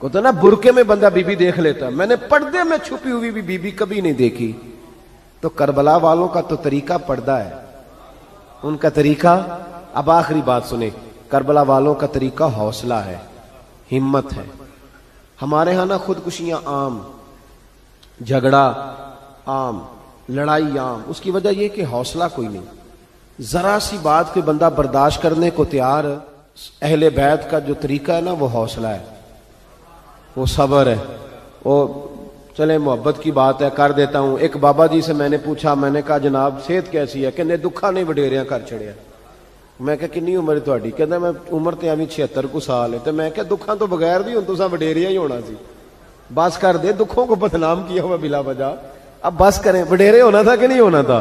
کہتے ہیں نا برقعے میں بندہ بی بی دیکھ لیتا، میں نے پردے میں چھپی ہوئی بھی بی بی کبھی نہیں دیکھی۔ تو کربلا والوں کا تو طریقہ پردہ ہے، ان کا طریقہ، اب آخری بات سنیں، کربلا والوں کا طریقہ حوصلہ ہے، ہمت ہے۔ ہمارے ہاں نا خودکشیاں عام، جھگڑا عام، لڑائی عام، اس کی وجہ یہ کہ حوصلہ کوئی نہیں، ذرا سی بات کوئی بندہ برداشت کرنے کو تیار۔ اہل بیت کا جو طریقہ ہے نا وہ حوصلہ ہے، وہ صبر ہے، وہ چلے محبت کی بات ہے کر دیتا ہوں۔ ایک بابا جی سے میں نے پوچھا، میں نے کہا جناب صحت کیسی ہے؟ کہنے دکھا نہیں وڈیریاں کر چھڑیا۔ میں کہا کنی عمر تہاڈی؟ کہندا میں عمر تے ایویں 76 کو سال ہے۔ تے میں کہا دکھاں تو بغیر بھی ہن تساں وڈیریا ہی ہونا سی، بس کر دے، دکھوں کو بدنام کیا ہوا بلا وجہ، اب بس کریں، وڈیرے ہونا تھا کہ نہیں ہونا تھا؟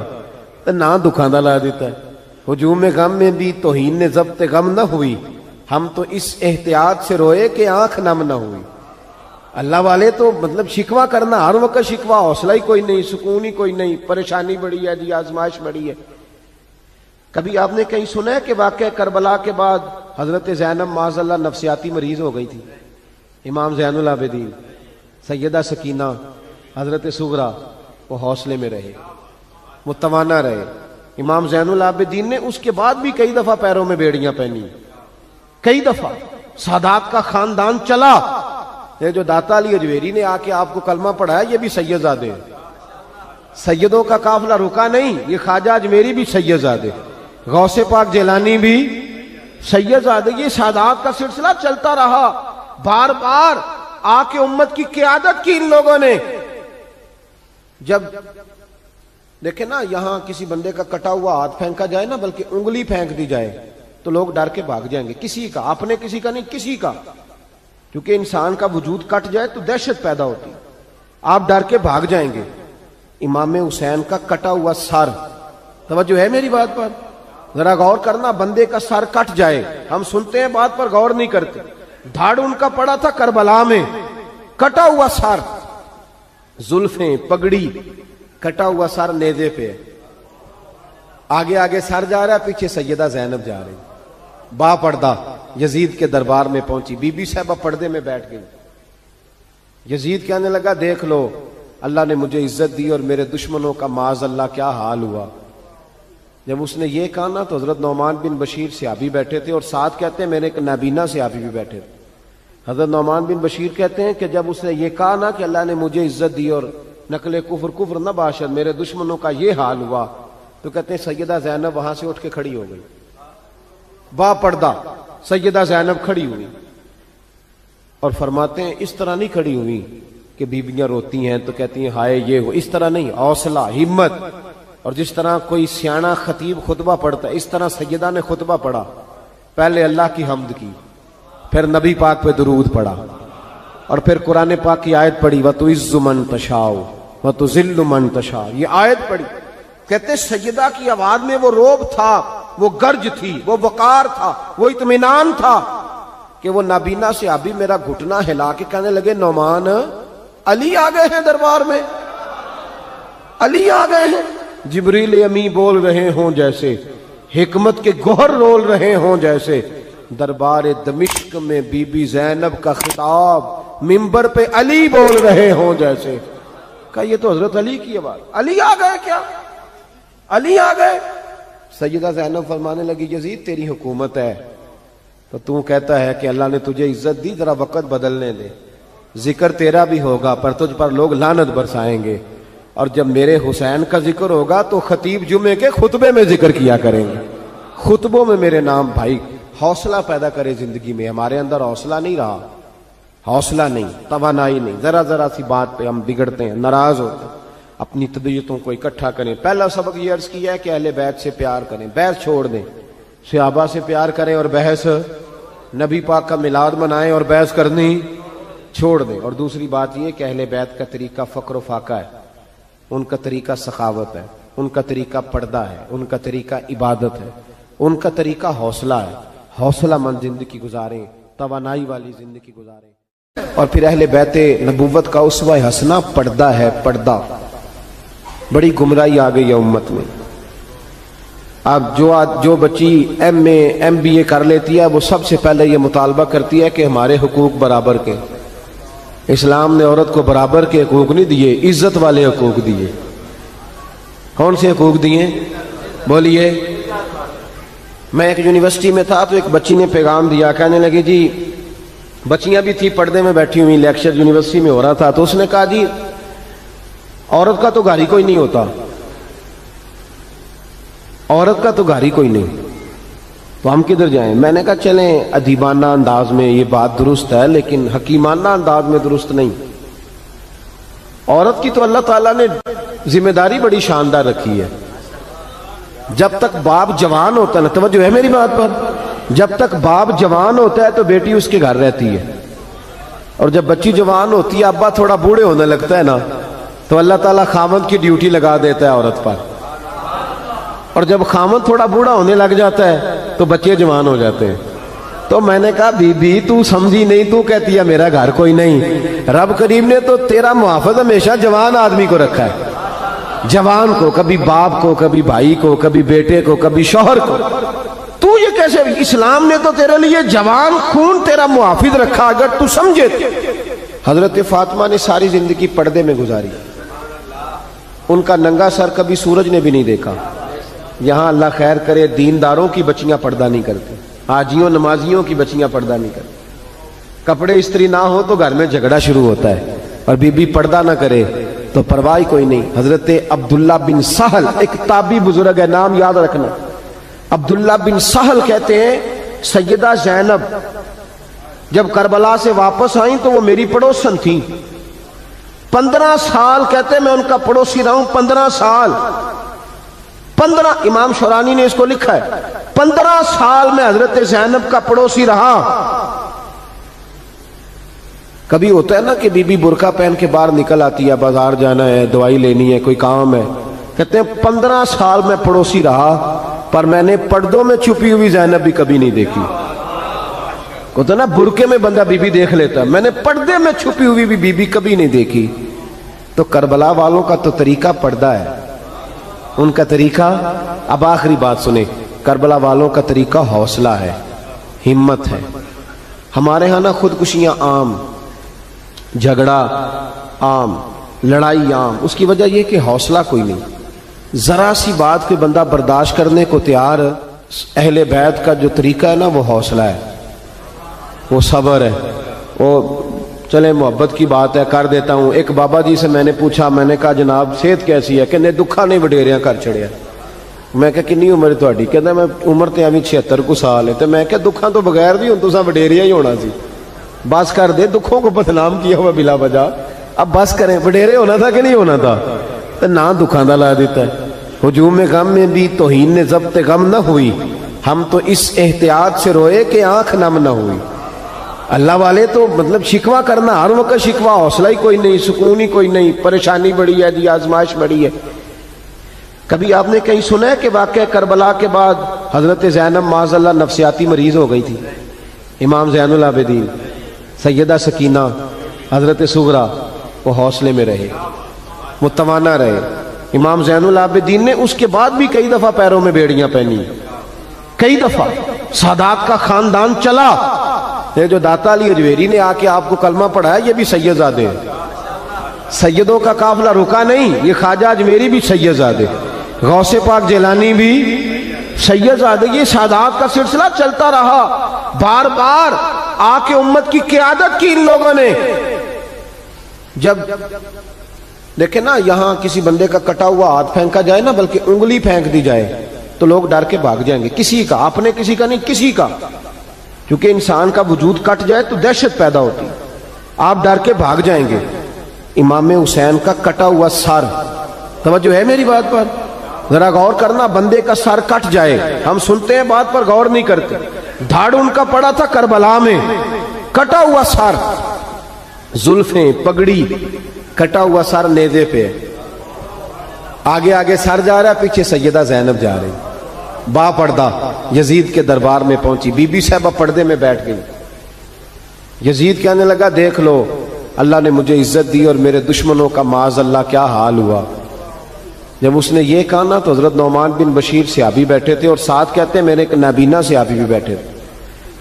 تے نہ دکھاں دا لا دیتا ہے۔ ہجوم غم میں بھی توہین نے ضبط غم نہ ہوئی، ہم تو اس احتیاط سے روئے کہ آنکھ نم نہ ہوئی۔ اللہ والے تو مطلب شکوہ کرنا ہر وقت شکوہ، حوصلہ ہی کوئی نہیں، سکون ہی کوئی نہیں، پریشانی بڑی ہے جی، آزمائش بڑی ہے۔ کبھی آپ نے کہیں سنا ہے کہ واقعہ کربلا کے بعد حضرت زینب معاذ اللہ نفسیاتی مریض ہو گئی تھی. امام زین العابدین، سیدہ سکینہ، حضرت صغرا وہ حوصلے میں رہے، متوانا رہے. امام زین العابدین نے اس کے بعد بھی کئی دفعہ پیروں میں بیڑیاں پہنی، کئی دفعہ. سادات کا خاندان چلا. یہ جو داتا علی اجویری نے آ کے آپ کو کلمہ پڑھایا یہ بھی سید زادے، سیدوں کا قافلہ رکا نہیں. یہ خواجہ اجمیری بھی سید زادے، غوث پاک جیلانی بھی سید زادے. یہ سادات کا سلسلہ چلتا رہا. بار بار آ کے امت کی قیادت کی ان لوگوں نے. جب دیکھیں نا یہاں کسی بندے کا کٹا ہوا ہاتھ پھینکا جائے نا، بلکہ انگلی پھینک دی جائے تو لوگ ڈر کے بھاگ جائیں گے. کسی کا، اپنے کسی کا نہیں، کسی کا. کیونکہ انسان کا وجود کٹ جائے تو دہشت پیدا ہوتی، آپ ڈر کے بھاگ جائیں گے. امام حسین کا کٹا ہوا سر، توجہ ہے میری بات پر؟ ذرا غور کرنا. بندے کا سر کٹ جائے، ہم سنتے ہیں بات پر غور نہیں کرتے. دھاڑ ان کا پڑا تھا کربلا میں، کٹا ہوا سر، زلفیں، پگڑی، کٹا ہوا سر نیزے پہ. آگے آگے سر جا رہا ہے، پیچھے سیدہ زینب جا رہی، با پردہ یزید کے دربار میں پہنچی. بی بی صاحبہ پردے میں بیٹھ گئی. یزید کہنے لگا دیکھ لو اللہ نے مجھے عزت دی اور میرے دشمنوں کا معاذ اللہ کیا حال ہوا. جب اس نے یہ کہا نا تو حضرت نعمان بن بشیر صحابی بیٹھے تھے، اور ساتھ کہتے ہیں میرے ایک نابینا صحابی بھی بیٹھے تھے. حضرت نعمان بن بشیر کہتے ہیں کہ جب اس نے یہ کہا نا کہ اللہ نے مجھے عزت دی اور نقل کفر نہ باشد، میرے دشمنوں کا یہ حال ہوا، تو کہتے ہیں سیدہ زینب وہاں سے اٹھ کے کھڑی ہو گئی. با پردہ سیدہ زینب کھڑی ہوئی، اور فرماتے ہیں اس طرح نہیں کھڑی ہوئی کہ بیویاں روتی ہیں تو کہتی ہیں ہائے یہ ہو، اس طرح نہیں، حوصلہ، ہمت. اور جس طرح کوئی سیاںا خطیب خطبہ پڑھتا ہے اس طرح سیدہ نے خطبہ پڑھا. پہلے اللہ کی حمد کی، پھر نبی پاک پہ درود پڑھا، اور پھر قرآن پاک کی آیت پڑھی وَتُعِزُّ مَن تَشَاءُ وَتُذِلُّ مَن تَشَاءُ. یہ آیت پڑھی. کہتے سیدہ کی آواز میں وہ روب تھا، وہ گرج تھی، وہ وقار تھا، وہ اطمینان تھا کہ وہ نابینا صحابی میرا گھٹنا ہلا کے کہنے لگے نعمان علی آ گئے ہیں دربار میں، علی آ گئے ہیں. جبریل امی بول رہے ہوں جیسے، حکمت کے گوہر رول رہے ہوں جیسے. دربار دمشق میں بی بی زینب کا خطاب منبر پہ علی بول رہے ہوں جیسے. کہا یہ تو حضرت علی کی آواز. علی آ گئے کیا؟ علی آ گئے. سیدہ زینب فرمانے لگی یزید تیری حکومت ہے تو کہتا ہے کہ اللہ نے تجھے عزت دی، ذرا وقت بدلنے دے. ذکر تیرا بھی ہوگا پر تجھ پر لوگ لعنت برسائیں گے، اور جب میرے حسین کا ذکر ہوگا تو خطیب جمعے کے خطبے میں ذکر کیا کریں گے، خطبوں میں میرے نام. بھائی حوصلہ پیدا کرے زندگی میں. ہمارے اندر حوصلہ نہیں رہا، حوصلہ نہیں، توانائی نہیں. ذرا سی بات پہ ہم بگڑتے ہیں، ناراض ہوتے ہیں. اپنی طبیعتوں کو اکٹھا کریں. پہلا سبق یہ عرض کیا ہے کہ اہل بیت سے پیار کریں، بحث چھوڑ دیں. صحابہ سے پیار کریں اور بحث، نبی پاک کا میلاد منائیں اور بحث کرنی چھوڑ دیں. اور دوسری بات یہ کہ اہل بیت کا طریقہ فقر و فاقہ ہے، ان کا طریقہ سخاوت ہے، ان کا طریقہ پردہ ہے، ان کا طریقہ عبادت ہے، ان کا طریقہ حوصلہ ہے. حوصلہ مند زندگی گزاریں، توانائی والی زندگی گزاریں. اور پھر اہل بیت نبوت کا اسوہ حسنہ پردہ ہے. پردہ بڑی گمراہی آ گئی ہے امت میں. اب جو بچی MA MBA کر لیتی ہے وہ سب سے پہلے یہ مطالبہ کرتی ہے کہ ہمارے حقوق برابر کے. اسلام نے عورت کو برابر کے حقوق نہیں دیے، عزت والے حقوق دیے. کون سے حقوق دیے؟ بولیے. میں ایک یونیورسٹی میں تھا تو ایک بچی نے پیغام دیا، کہنے لگی جی، بچیاں بھی تھی پردے میں بیٹھی ہوئی، لیکچر یونیورسٹی میں ہو رہا تھا، تو اس نے کہا جی عورت کا تو گھر ہی کوئی نہیں ہوتا، عورت کا تو گھر ہی کوئی نہیں، تو ہم کدھر جائیں؟ میں نے کہا چلیں ادیبانہ انداز میں یہ بات درست ہے لیکن حکیمانہ انداز میں درست نہیں. عورت کی تو اللہ تعالیٰ نے ذمہ داری بڑی شاندار رکھی ہے. جب تک باپ جوان ہوتا ہے نا، توجہ ہے میری بات پر، جب تک باپ جوان ہوتا ہے تو بیٹی اس کے گھر رہتی ہے، اور جب بچی جوان ہوتی ہے، ابا تھوڑا بوڑھے ہونے لگتا ہے نا، تو اللہ تعالیٰ خامند کی ڈیوٹی لگا دیتا ہے عورت پر. اور جب خامند تھوڑا بوڑھا ہونے لگ جاتا ہے تو بچے جوان ہو جاتے ہیں. تو میں نے کہا بی بی تو سمجھی نہیں، تو کہتی ہے میرا گھر کوئی نہیں. رب کریم نے تو تیرا محافظ ہمیشہ جوان آدمی کو رکھا ہے، جوان کو، کبھی باپ کو، کبھی بھائی کو، کبھی بیٹے کو، کبھی شوہر کو. تو تو یہ کیسے؟ اسلام نے تو تیرے لیے جوان خون تیرا محافظ رکھا، اگر تو سمجھے۔ حضرت فاطمہ نے ساری زندگی پردے میں گزاری، ان کا ننگا سر کبھی سورج نے بھی نہیں دیکھا۔ یہاں اللہ خیر کرے دینداروں کی بچیاں پردہ نہیں کرتی، حاجیوں نمازیوں کی بچیاں پردہ نہیں کرتی۔ کپڑے استری نہ ہو تو گھر میں جھگڑا شروع ہوتا ہے، اور بی بی پردہ نہ کرے تو پرواہ کوئی نہیں۔ حضرت عبداللہ بن سہل ایک تابعی بزرگ ہے، نام یاد رکھنا۔ عبداللہ بن سہل کہتے ہیں سیدہ زینب جب کربلا سے واپس آئیں تو وہ میری پڑوسن تھیں۔ 15 سال کہتے ہیں میں ان کا پڑوسی رہا ہوں، 15 سال۔ 15 امام شورانی نے اس کو لکھا ہے، 15 سال میں حضرت زینب کا پڑوسی رہا۔ کبھی ہوتا ہے نا کہ بی بی برقع پہن کے باہر نکل آتی ہے، بازار جانا ہے، دوائی لینی ہے، کوئی کام ہے، کہتے ہیں 15 سال میں پڑوسی رہا، پر میں نے پردوں میں چھپی ہوئی زینب بھی کبھی نہیں دیکھی۔ ہوتا ہے نا برقعے میں بندہ بی بی دیکھ لیتا ہے، میں نے پردے میں چھپی ہوئی بھی بی بی کبھی نہیں دیکھی۔ تو کربلا والوں کا تو طریقہ پردہ ہے، ان کا طریقہ۔ اب آخری بات سنیں، کربلا والوں کا طریقہ حوصلہ ہے، ہمت ہے۔ ہمارے ہاں نا خودکشیاں عام، جھگڑا عام، لڑائی عام، اس کی وجہ یہ کہ حوصلہ کوئی نہیں۔ ذرا سی بات پہ بندہ برداشت کرنے کو تیار۔ اہل بیت کا جو طریقہ ہے نا وہ حوصلہ ہے، وہ صبر ہے، وہ چلے محبت کی بات ہے کر دیتا ہوں۔ ایک بابا جی سے میں نے پوچھا، میں نے کہا جناب صحت کیسی ہے؟ کہ دکھا نہیں وڈیریاں کر چھڑیا۔ میں کہا کنی عمر تھوڑی؟ کہتا میں عمر تے ابھی 76 کو سال ہے۔ تو میں کہا دکھاں تو بغیر بھی ہوں، تساں وڈیریا ہی ہونا سی، بس کر دے، دکھوں کو بدنام کیا ہوا بلا وجہ، اب بس کریں۔ وڈیرے ہونا تھا کہ نہیں ہونا تھا؟ تو نہ دکھاں دا لا دیتا ہے۔ ہجوم غم میں بھی توہین نے ضبط غم نہ ہوئی، ہم تو اس احتیاط سے روئے کہ آنکھ نم نہ ہوئی۔ اللہ والے تو مطلب شکوہ کرنا ہر وقت شکوہ، حوصلہ ہی کوئی نہیں، سکون ہی کوئی نہیں، پریشانی بڑی ہے جی، آزمائش بڑی ہے۔ کبھی آپ نے کہیں سنا ہے کہ واقعہ کربلا کے بعد حضرت زینب معاذ اللہ نفسیاتی مریض ہو گئی تھی؟ امام زین العابدین، سیدہ سکینہ، حضرت صغرا، وہ حوصلے میں رہے، متوانا رہے۔ امام زین العابدین نے اس کے بعد بھی کئی دفعہ پیروں میں بیڑیاں پہنی، کئی دفعہ۔ سادات کا خاندان چلا، یہ جو داتا علی اجویری نے آ کے آپ کو کلمہ پڑھایا یہ بھی سید زادے ہیں۔ سیدوں کا قافلہ رکا نہیں، یہ خواجہ اجمیری بھی سید زادے، غوث پاک جیلانی بھی سید زادے۔ یہ سادات کا سلسلہ چلتا رہا، بار بار آ کے امت کی قیادت کی ان لوگوں نے۔ جب دیکھیں نا یہاں کسی بندے کا کٹا ہوا ہاتھ پھینکا جائے نا، بلکہ انگلی پھینک دی جائے تو لوگ ڈر کے بھاگ جائیں گے، کسی کا، اپنے کسی کا نہیں، کسی کا، کیونکہ انسان کا وجود کٹ جائے تو دہشت پیدا ہوتی، آپ ڈر کے بھاگ جائیں گے۔ امام حسین کا کٹا ہوا سر، توجہ ہے میری بات پر؟ ذرا غور کرنا، بندے کا سر کٹ جائے، ہم سنتے ہیں بات پر غور نہیں کرتے۔ دھاڑ ان کا پڑا تھا کربلا میں، کٹا ہوا سر، زلفیں، پگڑی، کٹا ہوا سر نیزے پہ، آگے آگے سر جا رہا ہے، پیچھے سیدہ زینب جا رہی، با پردہ یزید کے دربار میں پہنچی۔ بی بی صاحبہ پردے میں بیٹھ گئی۔ یزید کہنے لگا دیکھ لو اللہ نے مجھے عزت دی اور میرے دشمنوں کا معاذ اللہ کیا حال ہوا۔ جب اس نے یہ کہا نا تو حضرت نعمان بن بشیر صحابی بیٹھے تھے، اور ساتھ کہتے ہیں میرے ایک نابینا صحابی بھی بیٹھے تھے۔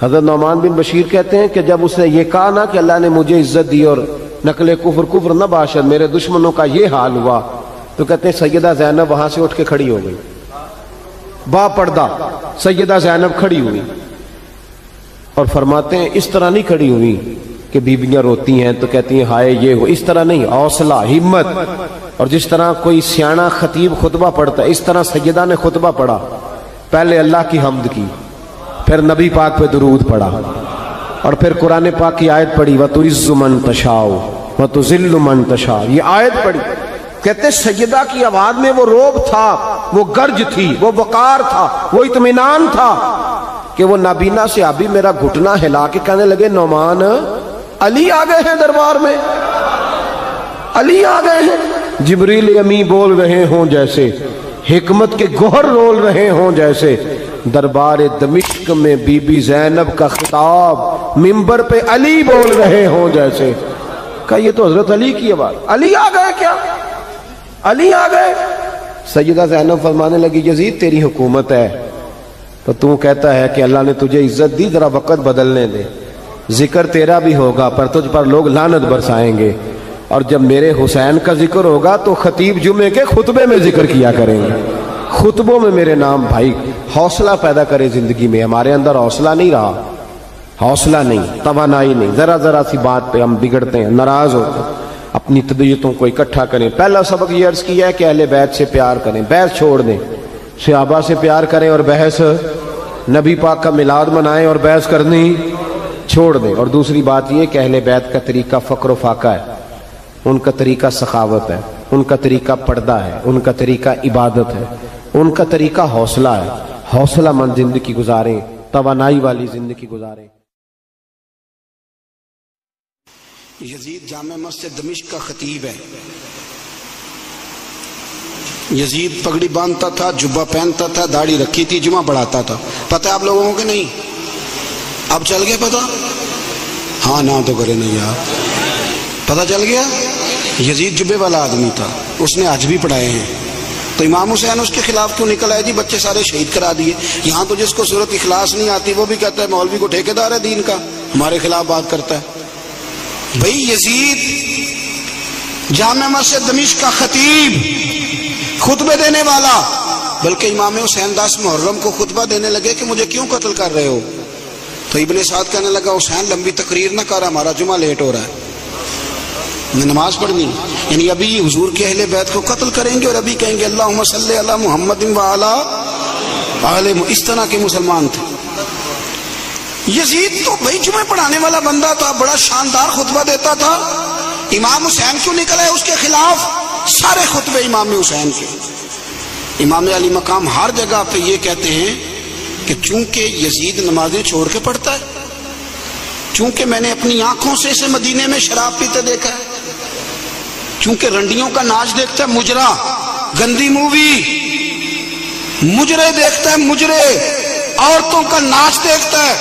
حضرت نعمان بن بشیر کہتے ہیں کہ جب اس نے یہ کہا نا کہ اللہ نے مجھے عزت دی اور نقل کفر کفر نہ باشد، میرے دشمنوں کا یہ حال ہوا، تو کہتے ہیں سیدہ زینب وہاں سے اٹھ کے کھڑی ہو گئی، با پردہ سیدہ زینب کھڑی ہوئی، اور فرماتے ہیں اس طرح نہیں کھڑی ہوئی کہ بیویاں روتی ہیں تو کہتی ہیں ہائے یہ ہو، اس طرح نہیں، حوصلہ، ہمت۔ اور جس طرح کوئی سیاںا خطیب خطبہ پڑھتا ہے اس طرح سیدہ نے خطبہ پڑھا، پہلے اللہ کی حمد کی، پھر نبی پاک پہ درود پڑھا، اور پھر قرآن پاک کی آیت پڑھی وَتُعِزُّ مَن تَشَاءُ وَتُذِلُّ مَن تَشَاءُ، یہ آیت پڑھی۔ کہتے سیدہ کی آواز میں وہ روب تھا، وہ گرج تھی، وہ وقار تھا، وہ اطمینان تھا کہ وہ نابینا صحابی میرا گھٹنا ہلا کے کہنے لگے نعمان علی آ گئے ہیں دربار میں، علی آ گئے ہیں۔ جبریل امی بول رہے ہوں جیسے، حکمت کے گوہر رول رہے ہوں جیسے، دربار دمشق میں بی بی زینب کا خطاب منبر پہ علی بول رہے ہوں جیسے۔ کہا یہ تو حضرت علی کی آواز، علی آ گئے کیا؟ علی آ گئے؟ سیدہ زینب فرمانے لگی یزید تیری حکومت ہے، تو تو کہتا ہے کہ اللہ نے تجھے عزت دی، ذرا وقت بدلنے دے، ذکر تیرا بھی ہوگا پر تجھ پر لوگ لعنت برسائیں گے، اور جب میرے حسین کا ذکر ہوگا تو خطیب جمعے کے خطبے میں ذکر کیا کریں گے، خطبوں میں میرے نام۔ بھائی حوصلہ پیدا کرے زندگی میں، ہمارے اندر حوصلہ نہیں رہا، حوصلہ نہیں، توانائی نہیں، ذرا سی بات پہ ہم بگڑتے ہیں، ناراض ہوتے ہیں، اپنی طبیعتوں کو اکٹھا کریں۔ پہلا سبق یہ عرض کیا ہے کہ اہل بیت سے پیار کریں، بحث چھوڑ دیں، صحابہ سے پیار کریں اور بحث، نبی پاک کا میلاد منائیں اور بحث کرنی چھوڑ دیں۔ اور دوسری بات یہ کہ اہل بیت کا طریقہ فقر و فاقہ ہے، ان کا طریقہ سخاوت ہے، ان کا طریقہ پردہ ہے، ان کا طریقہ عبادت ہے، ان کا طریقہ حوصلہ ہے۔ حوصلہ مند زندگی گزاریں، توانائی والی زندگی گزاریں۔ یزید جامع مسجد دمشق کا خطیب ہے۔ یزید پگڑی باندھتا تھا، جبہ پہنتا تھا، داڑھی رکھی تھی، جمعہ پڑھاتا تھا۔ پتہ ہے آپ لوگوں کو کہ نہیں؟ اب چل گیا پتہ؟ ہاں نہ تو کرے نہیں یار، پتہ چل گیا؟ یزید جبے والا آدمی تھا، اس نے حج بھی پڑھائے ہیں۔ تو امام حسین اس کے خلاف کیوں نکل آئے؟ جی بچے سارے شہید کرا دیے۔ یہاں تو جس کو صورت اخلاص نہیں آتی وہ بھی کہتا ہے مولوی کو ٹھیکیدار ہے دین کا، ہمارے خلاف بات کرتا ہے۔ بھئی یزید جامع مسجد دمشق کا خطیب، خطبے دینے والا، بلکہ امام حسین 10 محرم کو خطبہ دینے لگے کہ مجھے کیوں قتل کر رہے ہو؟ تو ابن سعد کہنے لگا حسین لمبی تقریر نہ کر، ہمارا جمعہ لیٹ ہو رہا ہے، نماز پڑھنی۔ یعنی ابھی حضور کے اہل بیت کو قتل کریں گے اور ابھی کہیں گے اللہم صلی علی محمد وعلی آل محمد۔ اس طرح کے مسلمان تھے۔ یزید تو بھائی جمعہ پڑھانے والا بندہ تھا، بڑا شاندار خطبہ دیتا تھا۔ امام حسین کیوں نکلے اس کے خلاف؟ سارے خطبے امام حسین کے۔ امام علی مقام ہر جگہ پہ یہ کہتے ہیں کہ چونکہ یزید نمازیں چھوڑ کے پڑھتا ہے، چونکہ میں نے اپنی آنکھوں سے اسے مدینے میں شراب پیتے دیکھا ہے، چونکہ رنڈیوں کا ناچ دیکھتا ہے، مجرا، گندی مووی، مجرے دیکھتا ہے، مجرے، عورتوں کا ناچ دیکھتا ہے،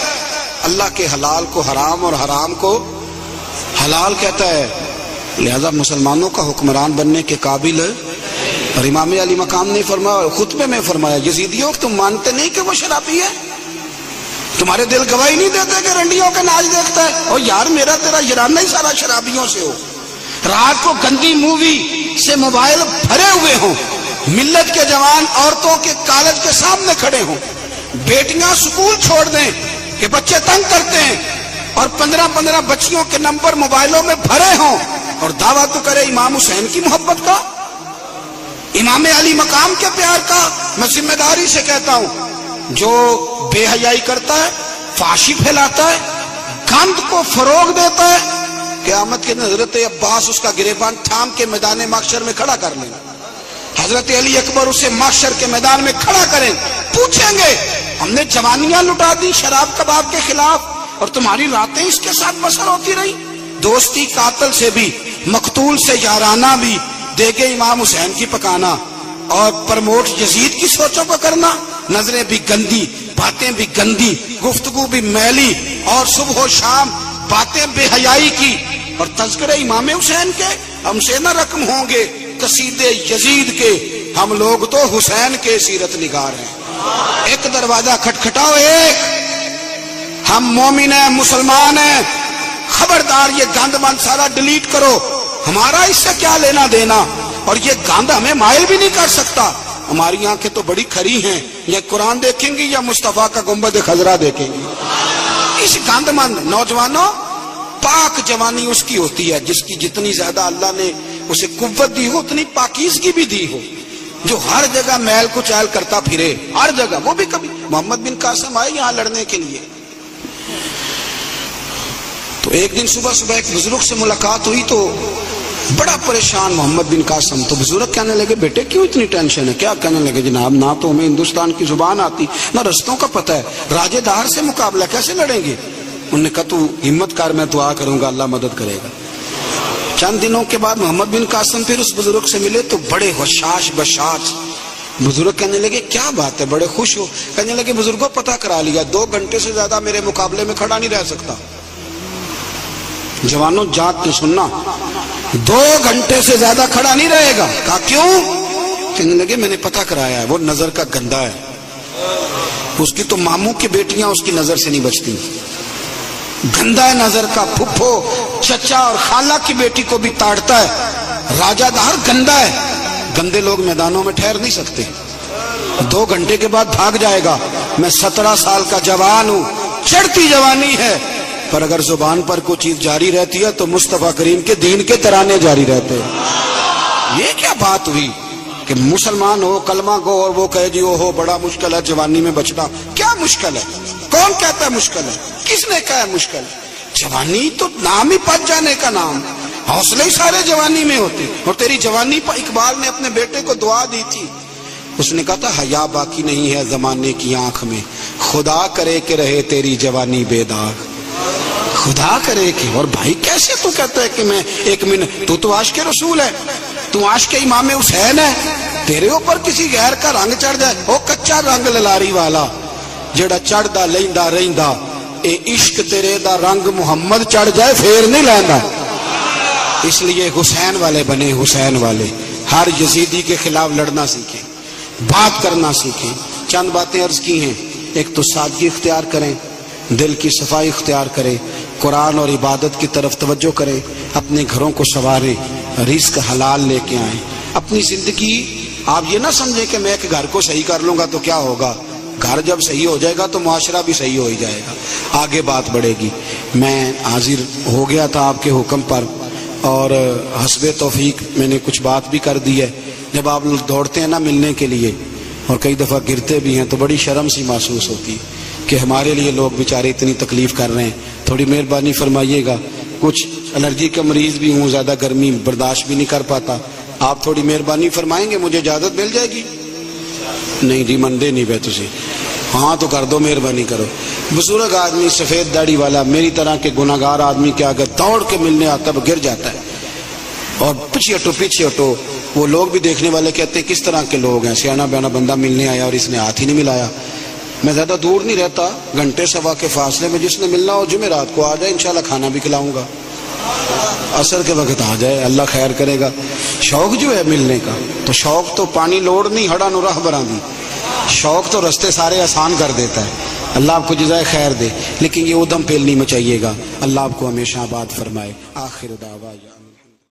اللہ کے حلال کو حرام اور حرام کو حلال کہتا ہے، لہذا مسلمانوں کا حکمران بننے کے قابل ہے۔ اور امام علی مقام نے فرمایا، خطبے میں فرمایا، یزیدیوں تم مانتے نہیں کہ وہ شرابی ہے؟ تمہارے دل گواہی نہیں دیتے کہ رنڈیوں کا ناچ دیکھتا ہے؟ اور یار میرا تیرا یارانہ ہی سارا شرابیوں سے ہو، رات کو گندی مووی سے موبائل بھرے ہوئے ہوں، ملت کے جوان عورتوں کے کالج کے سامنے کھڑے ہوں، بیٹیاں سکول چھوڑ دیں کہ بچے تنگ کرتے ہیں، اور 15 بچیوں کے نمبر موبائلوں میں بھرے ہوں، اور دعویٰ تو کرے امام حسین کی محبت کا، امام علی مقام کے پیار کا۔ میں ذمہ داری سے کہتا ہوں، جو بے حیائی کرتا ہے، فحاشی پھیلاتا ہے، گند کو فروغ دیتا ہے، قیامت کے دن حضرت عباس اس کا گریبان تھام کے میدان محشر میں کھڑا کر لیں، حضرت علی اکبر اسے محشر کے میدان میں کھڑا کریں، پوچھیں گے ہم نے جوانیاں لٹا دی شراب کباب کے خلاف اور تمہاری راتیں اس کے ساتھ بسر ہوتی رہی؟ دوستی قاتل سے بھی، مقتول سے یارانہ بھی، دیکھے امام حسین کی پکانا اور پرموٹ یزید کی سوچوں کو کرنا، نظریں بھی گندی، باتیں بھی گندی، گفتگو بھی میلی، اور صبح و شام باتیں بے حیائی کی، اور تذکرے امام حسین کے ہم سے نہ رقم ہوں گے، قصیدے یزید کے، ہم لوگ تو حسین کے سیرت نگار ہیں۔ ایک دروازہ کھٹکھٹاؤ، ایک، ہم مومن ہیں، مسلمان ہیں، خبردار یہ گند مند سارا ڈیلیٹ کرو، ہمارا اس سے کیا لینا دینا، اور یہ گند ہمیں مائل بھی نہیں کر سکتا۔ ہماری آنکھیں تو بڑی کھری ہیں، یا قرآن دیکھیں گی یا مصطفیٰ کا گنبد خضرا دیکھیں گی۔ اس گند مند نوجوانوں، پاک جوانی اس کی ہوتی ہے جس کی جتنی زیادہ اللہ نے اسے قوت دی ہو اتنی پاکیزگی بھی دی ہو، جو ہر جگہ میل کچیل کرتا پھرے، ہر جگہ۔ وہ بھی کبھی محمد بن قاسم آئے یہاں لڑنے کے لیے، تو ایک دن صبح ایک بزرگ سے ملاقات ہوئی تو بڑا پریشان محمد بن قاسم، تو بزرگ کہنے لگے بیٹے کیوں اتنی ٹینشن ہے؟ کیا؟ کہنے لگے جناب نہ تو ہمیں ہندوستان کی زبان آتی نہ رستوں کا پتہ ہے، راجے دار سے مقابلہ کیسے لڑیں گے؟ انہوں نے کہا تو ہمت کر، میں دعا کروں گا اللہ مدد کرے گا۔ چند دنوں کے بعد محمد بن قاسم پھر اس بزرگ سے ملے تو بڑے حشاش بشاش، بزرگ کہنے لگے کیا بات ہے، بڑے خوش ہو؟ کہنے لگے بزرگوں پتہ کرا لیا، 2 گھنٹے سے زیادہ میرے مقابلے میں کھڑا نہیں رہ سکتا۔ جوانوں جاگ کے سننا، 2 گھنٹے سے زیادہ کھڑا نہیں رہے گا۔ کہا کیوں؟ کہنے لگے میں نے پتہ کرایا ہے، وہ نظر کا گندا ہے، اس کی تو ماموں کی بیٹیاں اس کی نظر سے نہیں بچتی. گندا ہے نظر کا، پھپھو چچا اور خالہ کی بیٹی کو بھی تاڑتا ہے. راجہ دار گندا ہے. گندے لوگ میدانوں میں ٹھہر نہیں سکتے، 2 گھنٹے کے بعد بھاگ جائے گا. میں 17 سال کا جوان ہوں، چڑھتی جوانی ہے، پر اگر زبان پر کوئی چیز جاری رہتی ہے تو مصطفیٰ کریم کے دین کے ترانے جاری رہتے ہیں. یہ کیا بات ہوئی کہ مسلمان ہو، کلمہ گو، اور وہ کہے جی او ہو بڑا مشکل ہے جوانی میں بچنا. کیا مشکل ہے؟ کون کہتا ہے مشکل ہے؟ کس نے کہا ہے مشکل؟ جوانی تو نام ہی پچ جانے کا نام، حوصلے ہی سارے جوانی میں ہوتے. اور تیری جوانی پر اقبال نے اپنے بیٹے کو دعا دی تھی. اس نے کہا تھا حیا باقی نہیں ہے زمانے کی آنکھ میں، خدا کرے کہ رہے تیری جوانی بے داغ. خدا کرے کہ. اور بھائی کیسے تو کہتا ہے کہ میں 1 منٹ، تو عاشق رسول ہے، تو عاشق امام حسین ہے، تیرے اوپر کسی غیر کا رنگ چڑھ جائے. او کچا رنگ للاری والا جڑا چڑھدا لیندا رہندا، اے عشق تیرے دا رنگ محمد چڑھ جائے پھر نہیں لیندا. اس لیے حسین والے بنے، حسین والے. ہر یزیدی کے خلاف لڑنا سیکھیں، بات کرنا سیکھیں. چند باتیں عرض کی ہیں. ایک تو سادگی اختیار کریں، دل کی صفائی اختیار کریں، قرآن اور عبادت کی طرف توجہ کریں، اپنے گھروں کو سنواریں، رزق حلال لے کے آئیں. اپنی زندگی آپ یہ نہ سمجھیں کہ میں ایک گھر کو صحیح کر لوں گا تو کیا ہوگا. گھر جب صحیح ہو جائے گا تو معاشرہ بھی صحیح ہو ہی جائے گا، آگے بات بڑھے گی. میں حاضر ہو گیا تھا آپ کے حکم پر، اور حسب توفیق میں نے کچھ بات بھی کر دی ہے. جب آپ لوگ دوڑتے ہیں نا ملنے کے لیے اور کئی دفعہ گرتے بھی ہیں تو بڑی شرم سی محسوس ہوتی کہ ہمارے لیے لوگ بیچارے اتنی تکلیف کر رہے ہیں. تھوڑی مہربانی فرمائیے گا. کچھ الرجی کا مریض بھی ہوں، زیادہ گرمی برداشت بھی نہیں کر پاتا. آپ تھوڑی مہربانی فرمائیں گے، مجھے اجازت مل جائے گی؟ نہیں جی مندے نہیں بے تسی. ہاں تو کر دو، مہربانی کرو. بزرگ آدمی سفید داڑھی والا میری طرح کے گناہگار آدمی کے اگر دوڑ کے ملنے آتا ہے گر جاتا ہے. اور پیچھے ہٹو پیچھے ہٹو. وہ لوگ بھی دیکھنے والے کہتے ہیں کس طرح کے لوگ ہیں، سیانا بیانا بندہ ملنے آیا اور اس نے ہاتھ ہی نہیں ملایا. میں زیادہ دور نہیں رہتا، گھنٹے سوا کے فاصلے میں. جس نے ملنا ہو جمعرات کو آ جائے، انشاءاللہ کھانا بھی کھلاؤں گا. عصر کے وقت آ جائے، اللہ خیر کرے گا. شوق جو ہے ملنے کا، تو شوق تو پانی لوڑ نہیں ہڑا نو راہ برا دی. شوق تو رستے سارے آسان کر دیتا ہے. اللہ آپ کو جزائے خیر دے، لیکن یہ ادم پیل نہیں مچائیے گا. اللہ آپ کو ہمیشہ آباد فرمائے. آخر دعوانا